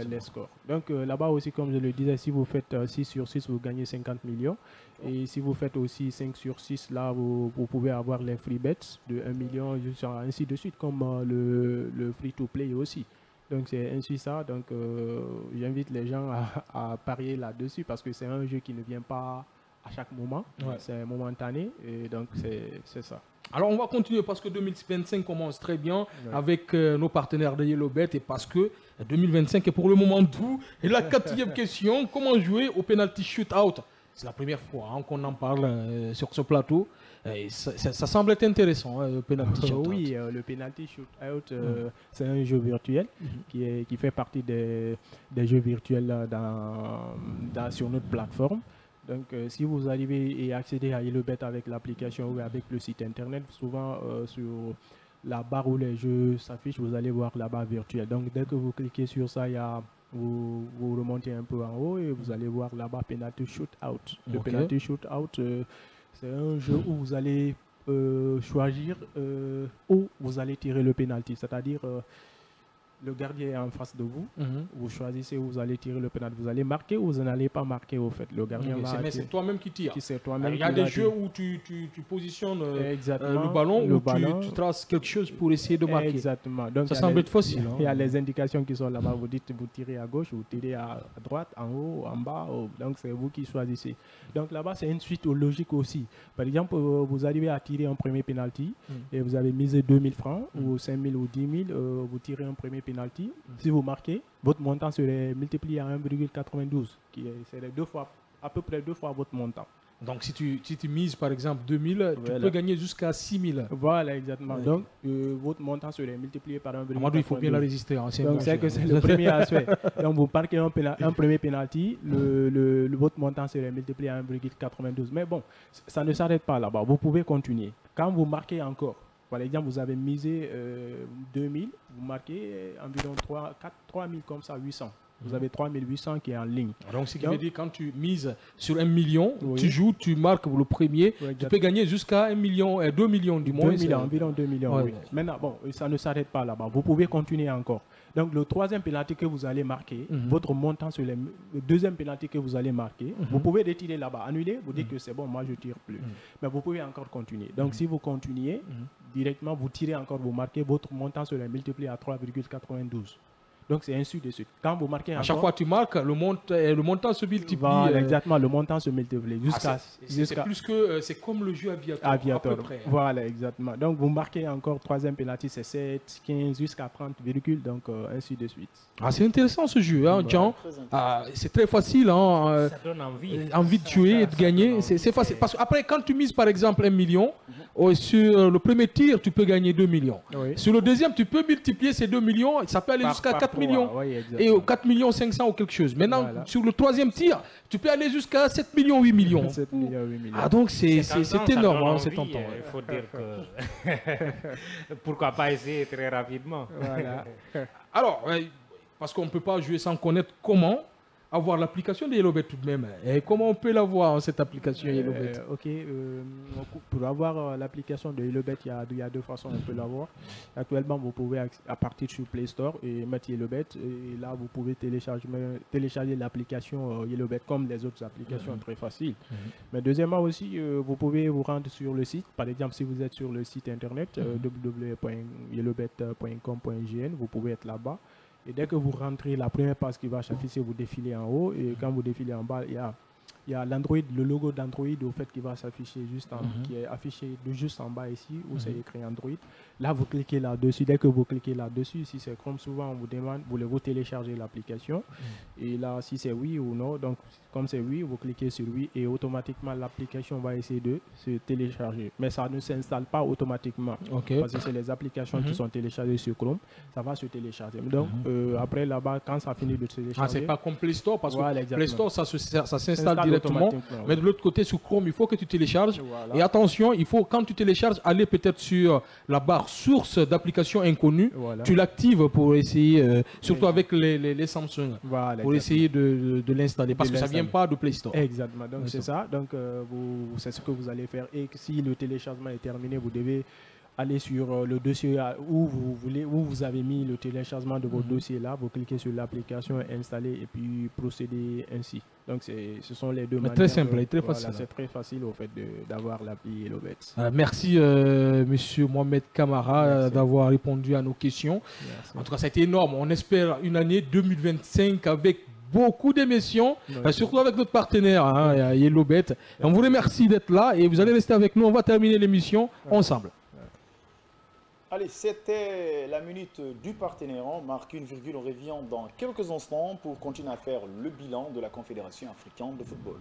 les scores. Donc là-bas aussi, comme je le disais, si vous faites 6 sur 6, vous gagnez 50 millions. Et si vous faites aussi 5 sur 6, là, vous pouvez avoir les free bets de 1 million, ainsi de suite, comme le free-to-play aussi. Donc c'est ainsi ça. Donc j'invite les gens à parier là-dessus parce que c'est un jeu qui ne vient pas à chaque moment, c'est momentané et donc c'est ça. Alors on va continuer parce que 2025 commence très bien avec nos partenaires de YellowBet et parce que 2025 est pour le moment tout. Et la 4e question, comment jouer au penalty shootout? C'est la première fois qu'on en parle sur ce plateau. Ça semble être intéressant, le penalty shootout. Oui, le penalty shootout, c'est un jeu virtuel qui fait partie des jeux virtuels sur notre plateforme. Donc, si vous arrivez et accédez à YellowBet avec l'application ou avec le site internet, souvent sur la barre où les jeux s'affichent, vous allez voir la barre virtuelle. Donc, dès que vous cliquez sur ça, vous remontez un peu en haut et vous allez voir là-bas penalty shootout. Le penalty shootout, c'est un jeu où vous allez choisir où vous allez tirer le penalty. C'est-à-dire, le gardien est en face de vous, vous choisissez où vous allez tirer le pénalty, vous allez marquer ou vous n'allez pas marquer au fait. Le gardien mais c'est toi-même qui tires. Il y a des jeux où tu positionnes le ballon, où tu traces quelque chose pour essayer de marquer. Exactement. Donc, ça semble être facile. Il y a les indications qui sont là-bas, vous dites vous tirez à gauche, vous tirez à droite, en haut, en bas, donc c'est vous qui choisissez. Donc là-bas c'est une suite logique aussi. Par exemple, vous arrivez à tirer un premier pénalty et vous avez misé 2000 francs ou 5000 ou 10 000, vous tirez un premier pénalty. Si vous marquez, votre montant serait multiplié à 1,92, qui serait à peu près deux fois votre montant. Donc si tu mises par exemple 2000, tu peux gagner jusqu'à 6000. Voilà, exactement. Ouais. Donc votre montant serait multiplié par 1,92. Amadou, il faut bien la résister. Hein, donc c'est que c'est le premier aspect. Donc vous marquez un premier penalty, votre montant serait multiplié à 1,92. Mais bon, ça ne s'arrête pas là-bas. Vous pouvez continuer. Quand vous marquez encore, par exemple, vous avez misé 2000, vous marquez environ 3000 comme ça, 800. Vous avez 3800 qui est en ligne. Donc, ce qui veut dire quand tu mises sur 1 million, tu joues, tu marques le premier, tu peux gagner jusqu'à 1 million, 2 millions du moins. Environ 2 millions, oui. Maintenant, bon, ça ne s'arrête pas là-bas. Vous pouvez continuer encore. Donc, le troisième pénalty que vous allez marquer, votre montant sur le deuxième pénalty que vous allez marquer, vous pouvez retirer là-bas, annuler, vous dites que c'est bon, moi je ne tire plus. Mais vous pouvez encore continuer. Donc, si vous continuez, directement, vous tirez encore, vous marquez, votre montant serait multiplié à 3,92. Donc c'est ainsi de suite. Quand vous marquez à chaque fois tu marques, le montant se multiplie. Voilà, exactement, le montant se multiplie. C'est plus que c'est comme le jeu aviateur. À peu près. Voilà, exactement. Donc vous marquez encore troisième penalty, c'est 7, 15 jusqu'à 30 virgules, donc ainsi de suite. C'est intéressant ce jeu, hein, Jean. C'est très facile. Hein, ça donne envie de jouer et de gagner. C'est facile. Parce qu'après, quand tu mises par exemple 1 million, sur le premier tir, tu peux gagner 2 millions. Oui. Sur le deuxième, tu peux multiplier ces 2 millions, ça peut aller jusqu'à 4 millions. Et 4 millions 500 ou quelque chose. Maintenant, sur le troisième tir, tu peux aller jusqu'à 7 millions, 8 millions. 7 millions, 8 millions. Donc c'est énorme, c'est tentant. Il faut dire que pourquoi pas essayer très rapidement. Voilà. Alors, parce qu'on ne peut pas jouer sans connaître comment avoir l'application de YellowBet tout de même. Et comment on peut l'avoir, cette application YellowBet? Pour avoir l'application de YellowBet, il y a deux façons on peut l'avoir. Actuellement, vous pouvez à partir sur Play Store et mettre YellowBet. Et là, vous pouvez télécharger l'application YellowBet comme les autres applications, très facile. Mais deuxièmement aussi, vous pouvez vous rendre sur le site. Par exemple, si vous êtes sur le site internet www.yellowbet.com.gn, vous pouvez être là-bas. Et dès que vous rentrez, la première page qui va s'afficher, vous défilez en haut. Et quand vous défilez en bas, il y a l'Android, le logo d'Android au fait qui va s'afficher qui est affiché juste en bas ici où c'est écrit Android. Là, vous cliquez là-dessus. Dès que vous cliquez là-dessus, si c'est comme souvent, on vous demande, voulez-vous télécharger l'application? Et là, si c'est oui ou non, donc comme c'est oui, vous cliquez sur oui et automatiquement l'application va essayer de se télécharger. Mais ça ne s'installe pas automatiquement. Parce que c'est les applications qui sont téléchargées sur Chrome. Ça va se télécharger. Donc après là-bas, quand ça finit de se télécharger... c'est pas comme Play Store parce que Play Store, ça s'installe directement. Mais de l'autre côté, sur Chrome, il faut que tu télécharges. Voilà. Et attention, il faut, quand tu télécharges, aller peut-être sur la barre source d'applications inconnues. Voilà. Tu l'actives pour essayer, surtout avec les Samsung, pour essayer de l'installer. Parce que ça ne vient pas de Play Store. Exactement. Donc c'est ça. Donc c'est ce que vous allez faire. Et si le téléchargement est terminé, vous devez aller sur le dossier où vous avez mis le téléchargement de votre dossier là, vous cliquez sur l'application, installer et puis procéder ainsi. Donc ce sont les deux manières. Très simple et très facile. C'est très facile au fait d'avoir l'appli YellowBet. Merci monsieur Mohamed Camara d'avoir répondu à nos questions. Merci. En tout cas, ça a été énorme. On espère une année 2025 avec beaucoup d'émissions, surtout avec notre partenaire YellowBet. On vous remercie d'être là et vous allez rester avec nous. On va terminer l'émission ensemble. Allez, c'était la minute du partenaire. On marque une virgule, on revient dans quelques instants pour continuer à faire le bilan de la Confédération africaine de football.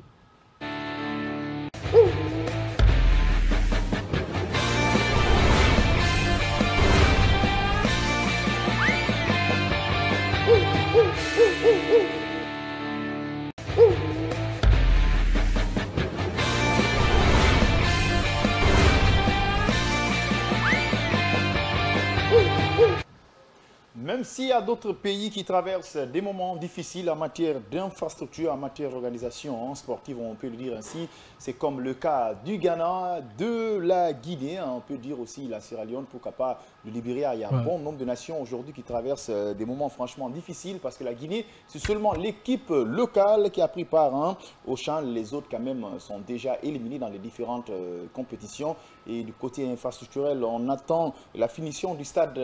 Même s'il y a d'autres pays qui traversent des moments difficiles en matière d'infrastructure, en matière d'organisation sportive, on peut le dire ainsi, c'est comme le cas du Ghana, de la Guinée, on peut dire aussi la Sierra Leone, pourquoi pas le Libéria. Il y a un bon nombre de nations aujourd'hui qui traversent des moments franchement difficiles parce que la Guinée, c'est seulement l'équipe locale qui a pris part au champ. Les autres quand même sont déjà éliminés dans les différentes compétitions. Et du côté infrastructurel, on attend la finition du stade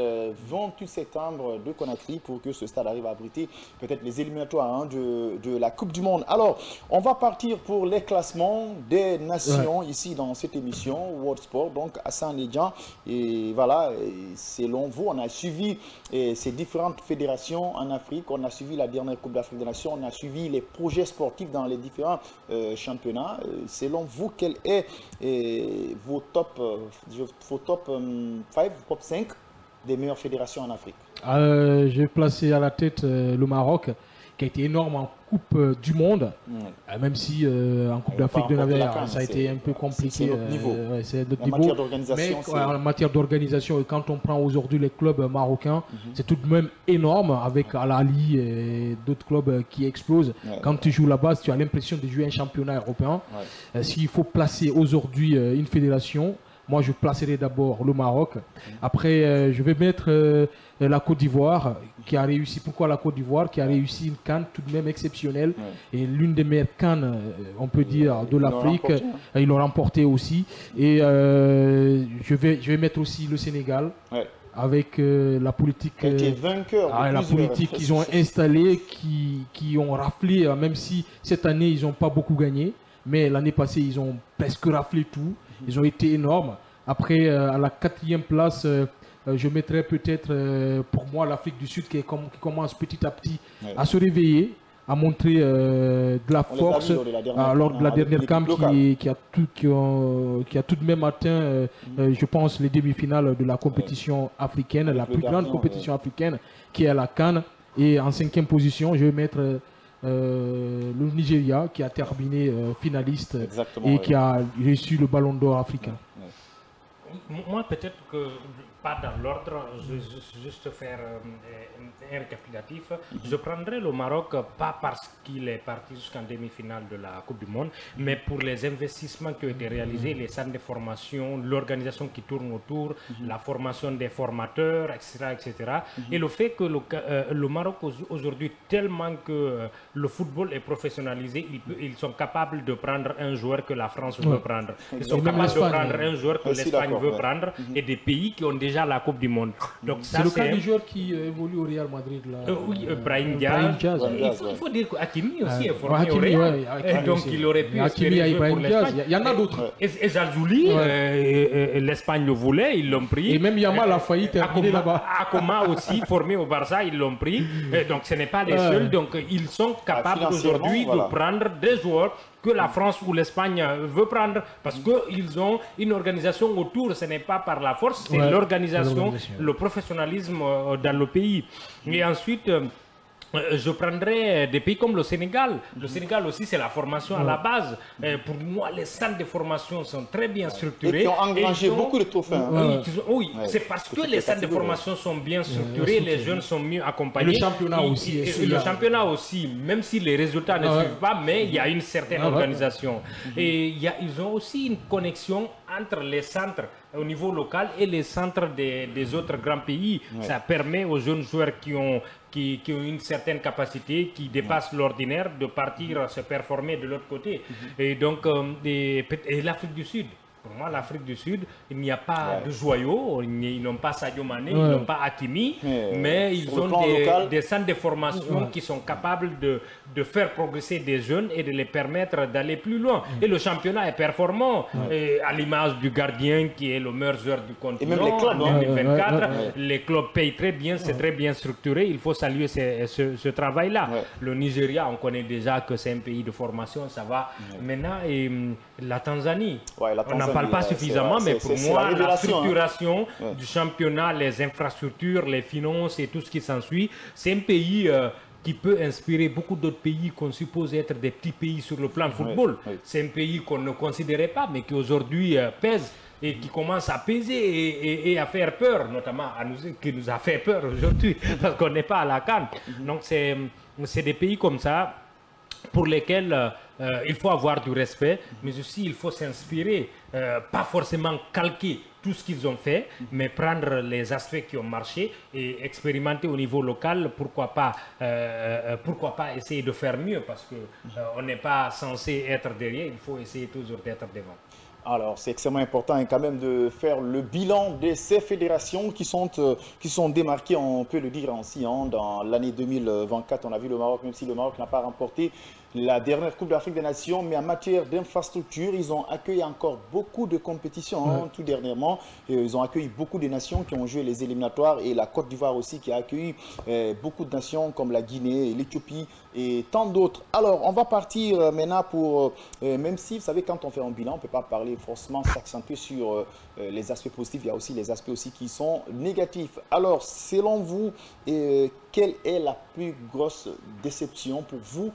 28 septembre de Conakry pour que ce stade arrive à abriter peut-être les éliminatoires de la Coupe du Monde. Alors, on va partir pour les classements des nations ici dans cette émission World Sport, donc Hassan Ledjan. Et voilà, selon vous, on a suivi ces différentes fédérations en Afrique, on a suivi la dernière Coupe d'Afrique des Nations, on a suivi les projets sportifs dans les différents championnats. Selon vous, quel est vos top 5, top 5 des meilleures fédérations en Afrique? J'ai placé à la tête le Maroc, qui a été énorme en Coupe du Monde, même si en Coupe d'Afrique de Navarre, ça a été un peu compliqué. C'est notre niveau. En matière d'organisation. Mais en matière d'organisation, et quand on prend aujourd'hui les clubs marocains, c'est tout de même énorme, avec Al Ahly et d'autres clubs qui explosent. Quand tu joues là-bas, tu as l'impression de jouer un championnat européen. S'il faut placer aujourd'hui une fédération, moi, je placerai d'abord le Maroc. Après, je vais mettre la Côte d'Ivoire, qui a réussi. Pourquoi la Côte d'Ivoire? Qui a réussi une CAN tout de même exceptionnelle. Et l'une des meilleures CAN, on peut dire, de l'Afrique. Ils l'ont remporté aussi. Et je vais mettre aussi le Sénégal. Avec la politique, qu'ils ont installée, qui ont raflé, même si cette année, ils n'ont pas beaucoup gagné. Mais l'année passée, ils ont presque raflé tout. Ils ont été énormes. Après, à la 4e place, je mettrais peut-être pour moi l'Afrique du Sud qui commence petit à petit à se réveiller, à montrer de la force lors de la dernière CAN qui a tout de même atteint, je pense, les demi-finales de la compétition africaine, la plus grande compétition africaine qui est la CAN. Et en 5e position, je vais mettre le Nigeria qui a terminé finaliste et qui a reçu le ballon d'or africain. Moi, peut-être que, pas dans l'ordre, je vais juste faire un récapitulatif. Je prendrai le Maroc, pas parce qu'il est parti jusqu'en demi-finale de la Coupe du Monde, mais pour les investissements qui ont été réalisés, les centres de formation, l'organisation qui tourne autour, la formation des formateurs, etc. etc. Et le fait que le Maroc, aujourd'hui, tellement que le football est professionnalisé, ils sont capables de prendre un joueur que la France veut prendre. Ils sont capables de prendre un joueur que l'Espagne veut prendre et des pays qui ont déjà la Coupe du Monde. C'est le cas du joueur qui évolue au Real Madrid. Oui, Brahim Diaz. Il faut dire qu'Hakimi aussi est formé au Real. Donc il aurait pu espérer jouer pour l'Espagne. Il y en a d'autres. Et Zalzouli, l'Espagne le voulait, ils l'ont pris. Et même Yamal a failli terminer là-bas. Akoma aussi, formé au Barça, ils l'ont pris. Donc ce n'est pas les seuls. Donc ils sont capables aujourd'hui de prendre des joueurs que la France ou l'Espagne veut prendre parce qu'ils ont une organisation autour. Ce n'est pas par la force, c'est l'organisation, le professionnalisme dans le pays. Et ensuite, je prendrais des pays comme le Sénégal. Le Sénégal aussi, c'est la formation à la base. Pour moi, les centres de formation sont très bien structurés. Et qui ont engrangé beaucoup de trophées. Oui, c'est parce que les centres de formation sont bien structurés, les jeunes sont mieux accompagnés. Le championnat aussi. Le championnat aussi, même si les résultats ne suivent pas, mais il y a une certaine organisation. Et ils ont aussi une connexion entre les centres au niveau local et les centres des autres grands pays. Ça permet aux jeunes joueurs qui ont une certaine capacité, qui dépassent l'ordinaire, de partir se performer de l'autre côté. Et donc, et l'Afrique du Sud. Pour moi, l'Afrique du Sud, il n'y a pas de joyaux, ils n'ont pas Sadio Mané, ils n'ont pas Hakimi, mais ils ont des centres de formation qui sont capables de faire progresser des jeunes et de les permettre d'aller plus loin. Et le championnat est performant, à l'image du gardien qui est le meilleur joueur du continent. Et même les clubs, en 2024, les clubs payent très bien, c'est très bien structuré, il faut saluer ce travail-là. Le Nigeria, on connaît déjà que c'est un pays de formation, ça va. Maintenant, et la Tanzanie, on n'en parle pas suffisamment, mais pour moi, la structuration du championnat, les infrastructures, les finances et tout ce qui s'ensuit, c'est un pays qui peut inspirer beaucoup d'autres pays qu'on suppose être des petits pays sur le plan football. C'est un pays qu'on ne considérait pas, mais qui aujourd'hui pèse et qui commence à peser et à faire peur, notamment à nous, qui nous a fait peur aujourd'hui parce qu'on n'est pas à la CAN. Donc c'est des pays comme ça pour lesquels il faut avoir du respect, mais aussi il faut s'inspirer, pas forcément calquer tout ce qu'ils ont fait, mais prendre les aspects qui ont marché et expérimenter au niveau local, pourquoi pas essayer de faire mieux, parce qu'on n'est pas censé être derrière, il faut essayer toujours d'être devant. Alors, c'est extrêmement important quand même de faire le bilan de ces fédérations qui sont démarquées, on peut le dire ainsi, dans l'année 2024. On a vu le Maroc, même si le Maroc n'a pas remporté la dernière Coupe d'Afrique des Nations, mais en matière d'infrastructure, ils ont accueilli encore beaucoup de compétitions tout dernièrement. Ils ont accueilli beaucoup de nations qui ont joué les éliminatoires et la Côte d'Ivoire aussi qui a accueilli beaucoup de nations comme la Guinée, l'Éthiopie et tant d'autres. Alors, on va partir maintenant pour, même si, vous savez, quand on fait un bilan, on ne peut pas parler forcément s'accentuer sur les aspects positifs, il y a aussi les aspects aussi qui sont négatifs. Alors, selon vous, quelle est la plus grosse déception pour vous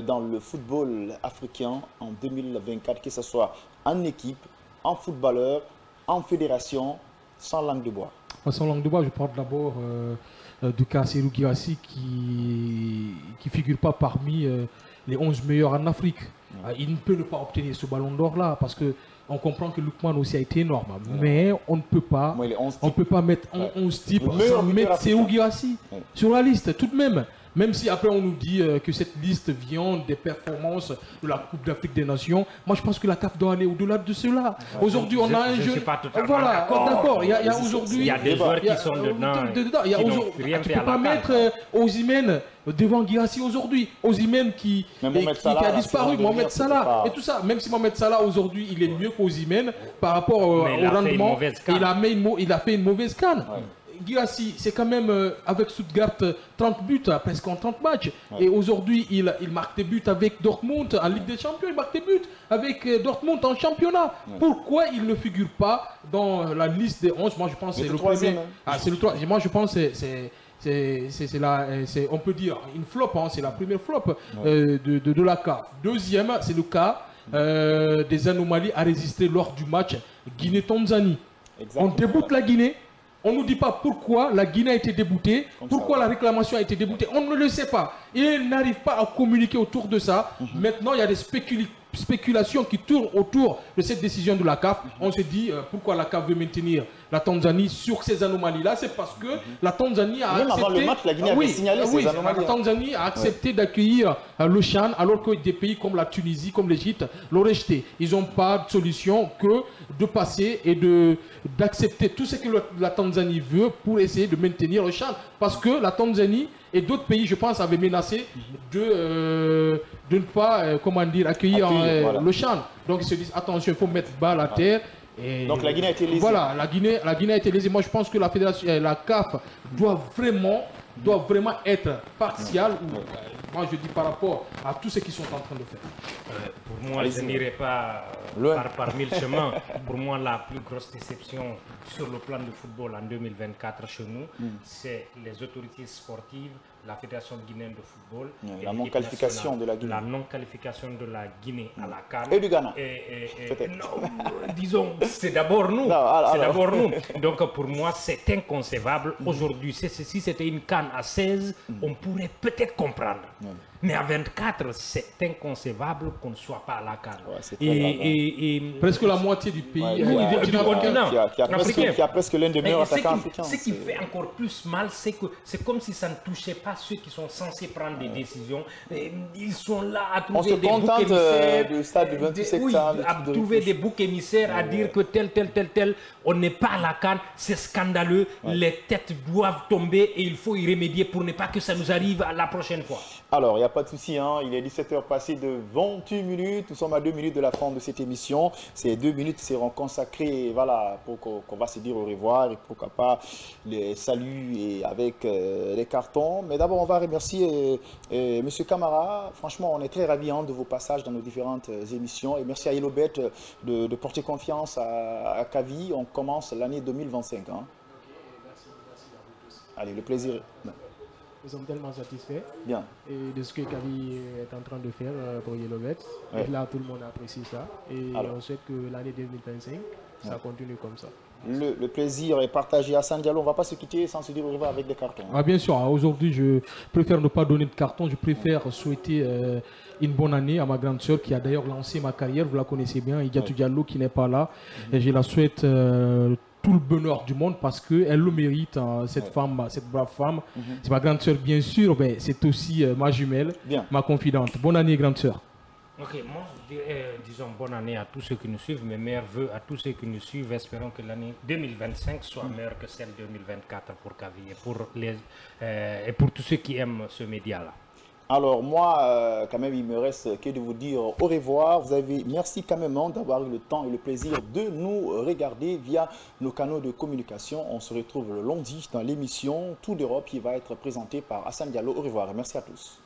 dans le football africain en 2024, que ce soit en équipe, en footballeur, en fédération, sans langue de bois? Sans langue de bois, je parle d'abord du cas Serhou Guirassy qui ne figure pas parmi les 11 meilleurs en Afrique. Il ne peut ne pas obtenir ce ballon d'or là parce que on comprend que Lookman aussi a été énorme, mais on ne peut pas, mettre 11 types sans mettre Serhou Guirassy sur la liste tout de même. Même si après on nous dit que cette liste vient des performances de la Coupe d'Afrique des Nations, moi je pense que la CAF doit aller au-delà de cela. Aujourd'hui on a un jeu. Voilà, d'accord. Il y a aujourd'hui. Il y a des joueurs qui sont dedans. Tu ne peux pas mettre Osimhen devant Guirassy aujourd'hui. Osimhen qui a disparu, Mohamed Salah et tout ça. Même si Mohamed Salah aujourd'hui il est mieux qu'Osimhen par rapport au rendement, il a fait une mauvaise CAN. Guirassy, c'est quand même avec Stuttgart 30 buts presque en 30 matchs. Et aujourd'hui, il marque des buts avec Dortmund en Ligue des Champions. Il marque des buts avec Dortmund en championnat. Pourquoi il ne figure pas dans la liste des 11? Moi, je pense que c'est le premier. C'est le troisième. Moi, je pense que on peut dire une flop. C'est la première flop de la CAF. Deuxième, c'est le cas des anomalies à résister lors du match Guinée-Tanzanie. On déboute la Guinée. On ne nous dit pas pourquoi la Guinée a été déboutée, pourquoi la réclamation a été déboutée. On ne le sait pas. Et ils n'arrivent pas à communiquer autour de ça. Maintenant, il y a des spéculations qui tournent autour de cette décision de la CAF. On se dit pourquoi la CAF veut maintenir la Tanzanie sur ces anomalies-là. C'est parce que la Tanzanie a accepté... Même avant le match, la Guinée avait signalé ces anomalies. La Tanzanie a accepté d'accueillir le CHAN, alors que des pays comme la Tunisie, comme l'Égypte, l'ont rejeté. Ils n'ont pas de solution que de passer et d'accepter tout ce que la Tanzanie veut pour essayer de maintenir le CHAN. Parce que la Tanzanie et d'autres pays, je pense, avaient menacé de ne pas accueillir le CHAN. Donc ils se disent attention, il faut mettre bas la terre. Et donc la Guinée a été lésée. Voilà, la Guinée a été lésée. Moi je pense que la fédération, la CAF doit vraiment être partiale. Moi je dis par rapport à tout ce qu'ils sont en train de faire. Pour moi, je n'irai pas par mille chemins. Pour moi, la plus grosse déception sur le plan du football en 2024 chez nous, c'est les autorités sportives, la Fédération guinéenne de football. La non-qualification de la Guinée. La non-qualification de la Guinée à la CAN. Et du Ghana. Non, disons, c'est d'abord nous. C'est d'abord nous. Donc pour moi, c'est inconcevable. Aujourd'hui, si c'était une CAN à 16, on pourrait peut-être comprendre. Mais à 24, c'est inconcevable qu'on ne soit pas à la CAN. Presque la moitié du pays du continent africain. Qui a presque l'un des meilleurs attaquants africains. Ce qui fait encore plus mal, c'est que c'est comme si ça ne touchait pas ceux qui sont censés prendre des décisions. Ils sont là à trouver des boucs émissaires. À trouver des boucs émissaires, à dire que tel, on n'est pas à la CAN, c'est scandaleux. Les têtes doivent tomber et il faut y remédier pour ne pas que ça nous arrive la prochaine fois. Alors, il n'y a pas de souci, il est 17h passé de 28 minutes. Nous sommes à 2 minutes de la fin de cette émission. Ces 2 minutes seront consacrées pour qu'on va se dire au revoir et pourquoi pas les saluts et avec les cartons. Mais d'abord, on va remercier M. Camara. Franchement, on est très ravis de vos passages dans nos différentes émissions. Et merci à Yellowbet de porter confiance à Kavi. On commence l'année 2025. Okay, merci à vous tous. Allez, le plaisir. Nous sommes tellement satisfaits de ce que Kavi est en train de faire pour Yellowbet. Et là, tout le monde apprécie ça. Et on souhaite que l'année 2025 ça continue comme ça. Le plaisir est partagé. Hassan Diallo, on ne va pas se quitter sans se dire au revoir avec des cartons. Ah, bien sûr, aujourd'hui je préfère ne pas donner de carton, je préfère souhaiter une bonne année à ma grande sœur qui a d'ailleurs lancé ma carrière, vous la connaissez bien, Idiatou Diallo qui n'est pas là. Et je la souhaite tout le bonheur du monde parce qu'elle le mérite, cette femme, cette brave femme. C'est ma grande sœur bien sûr, mais c'est aussi ma jumelle, ma confidente. Bonne année grande sœur. Ok, moi je dirais, disons bonne année à tous ceux qui nous suivent, mes meilleurs voeux à tous ceux qui nous suivent. Espérons que l'année 2025 soit meilleure que celle 2024 pour Kavi et pour tous ceux qui aiment ce média-là. Alors moi, quand même, il me reste que de vous dire au revoir. Merci quand même d'avoir eu le temps et le plaisir de nous regarder via nos canaux de communication. On se retrouve le lundi dans l'émission Tour d'Europe qui va être présentée par Hassan Diallo. Au revoir et merci à tous.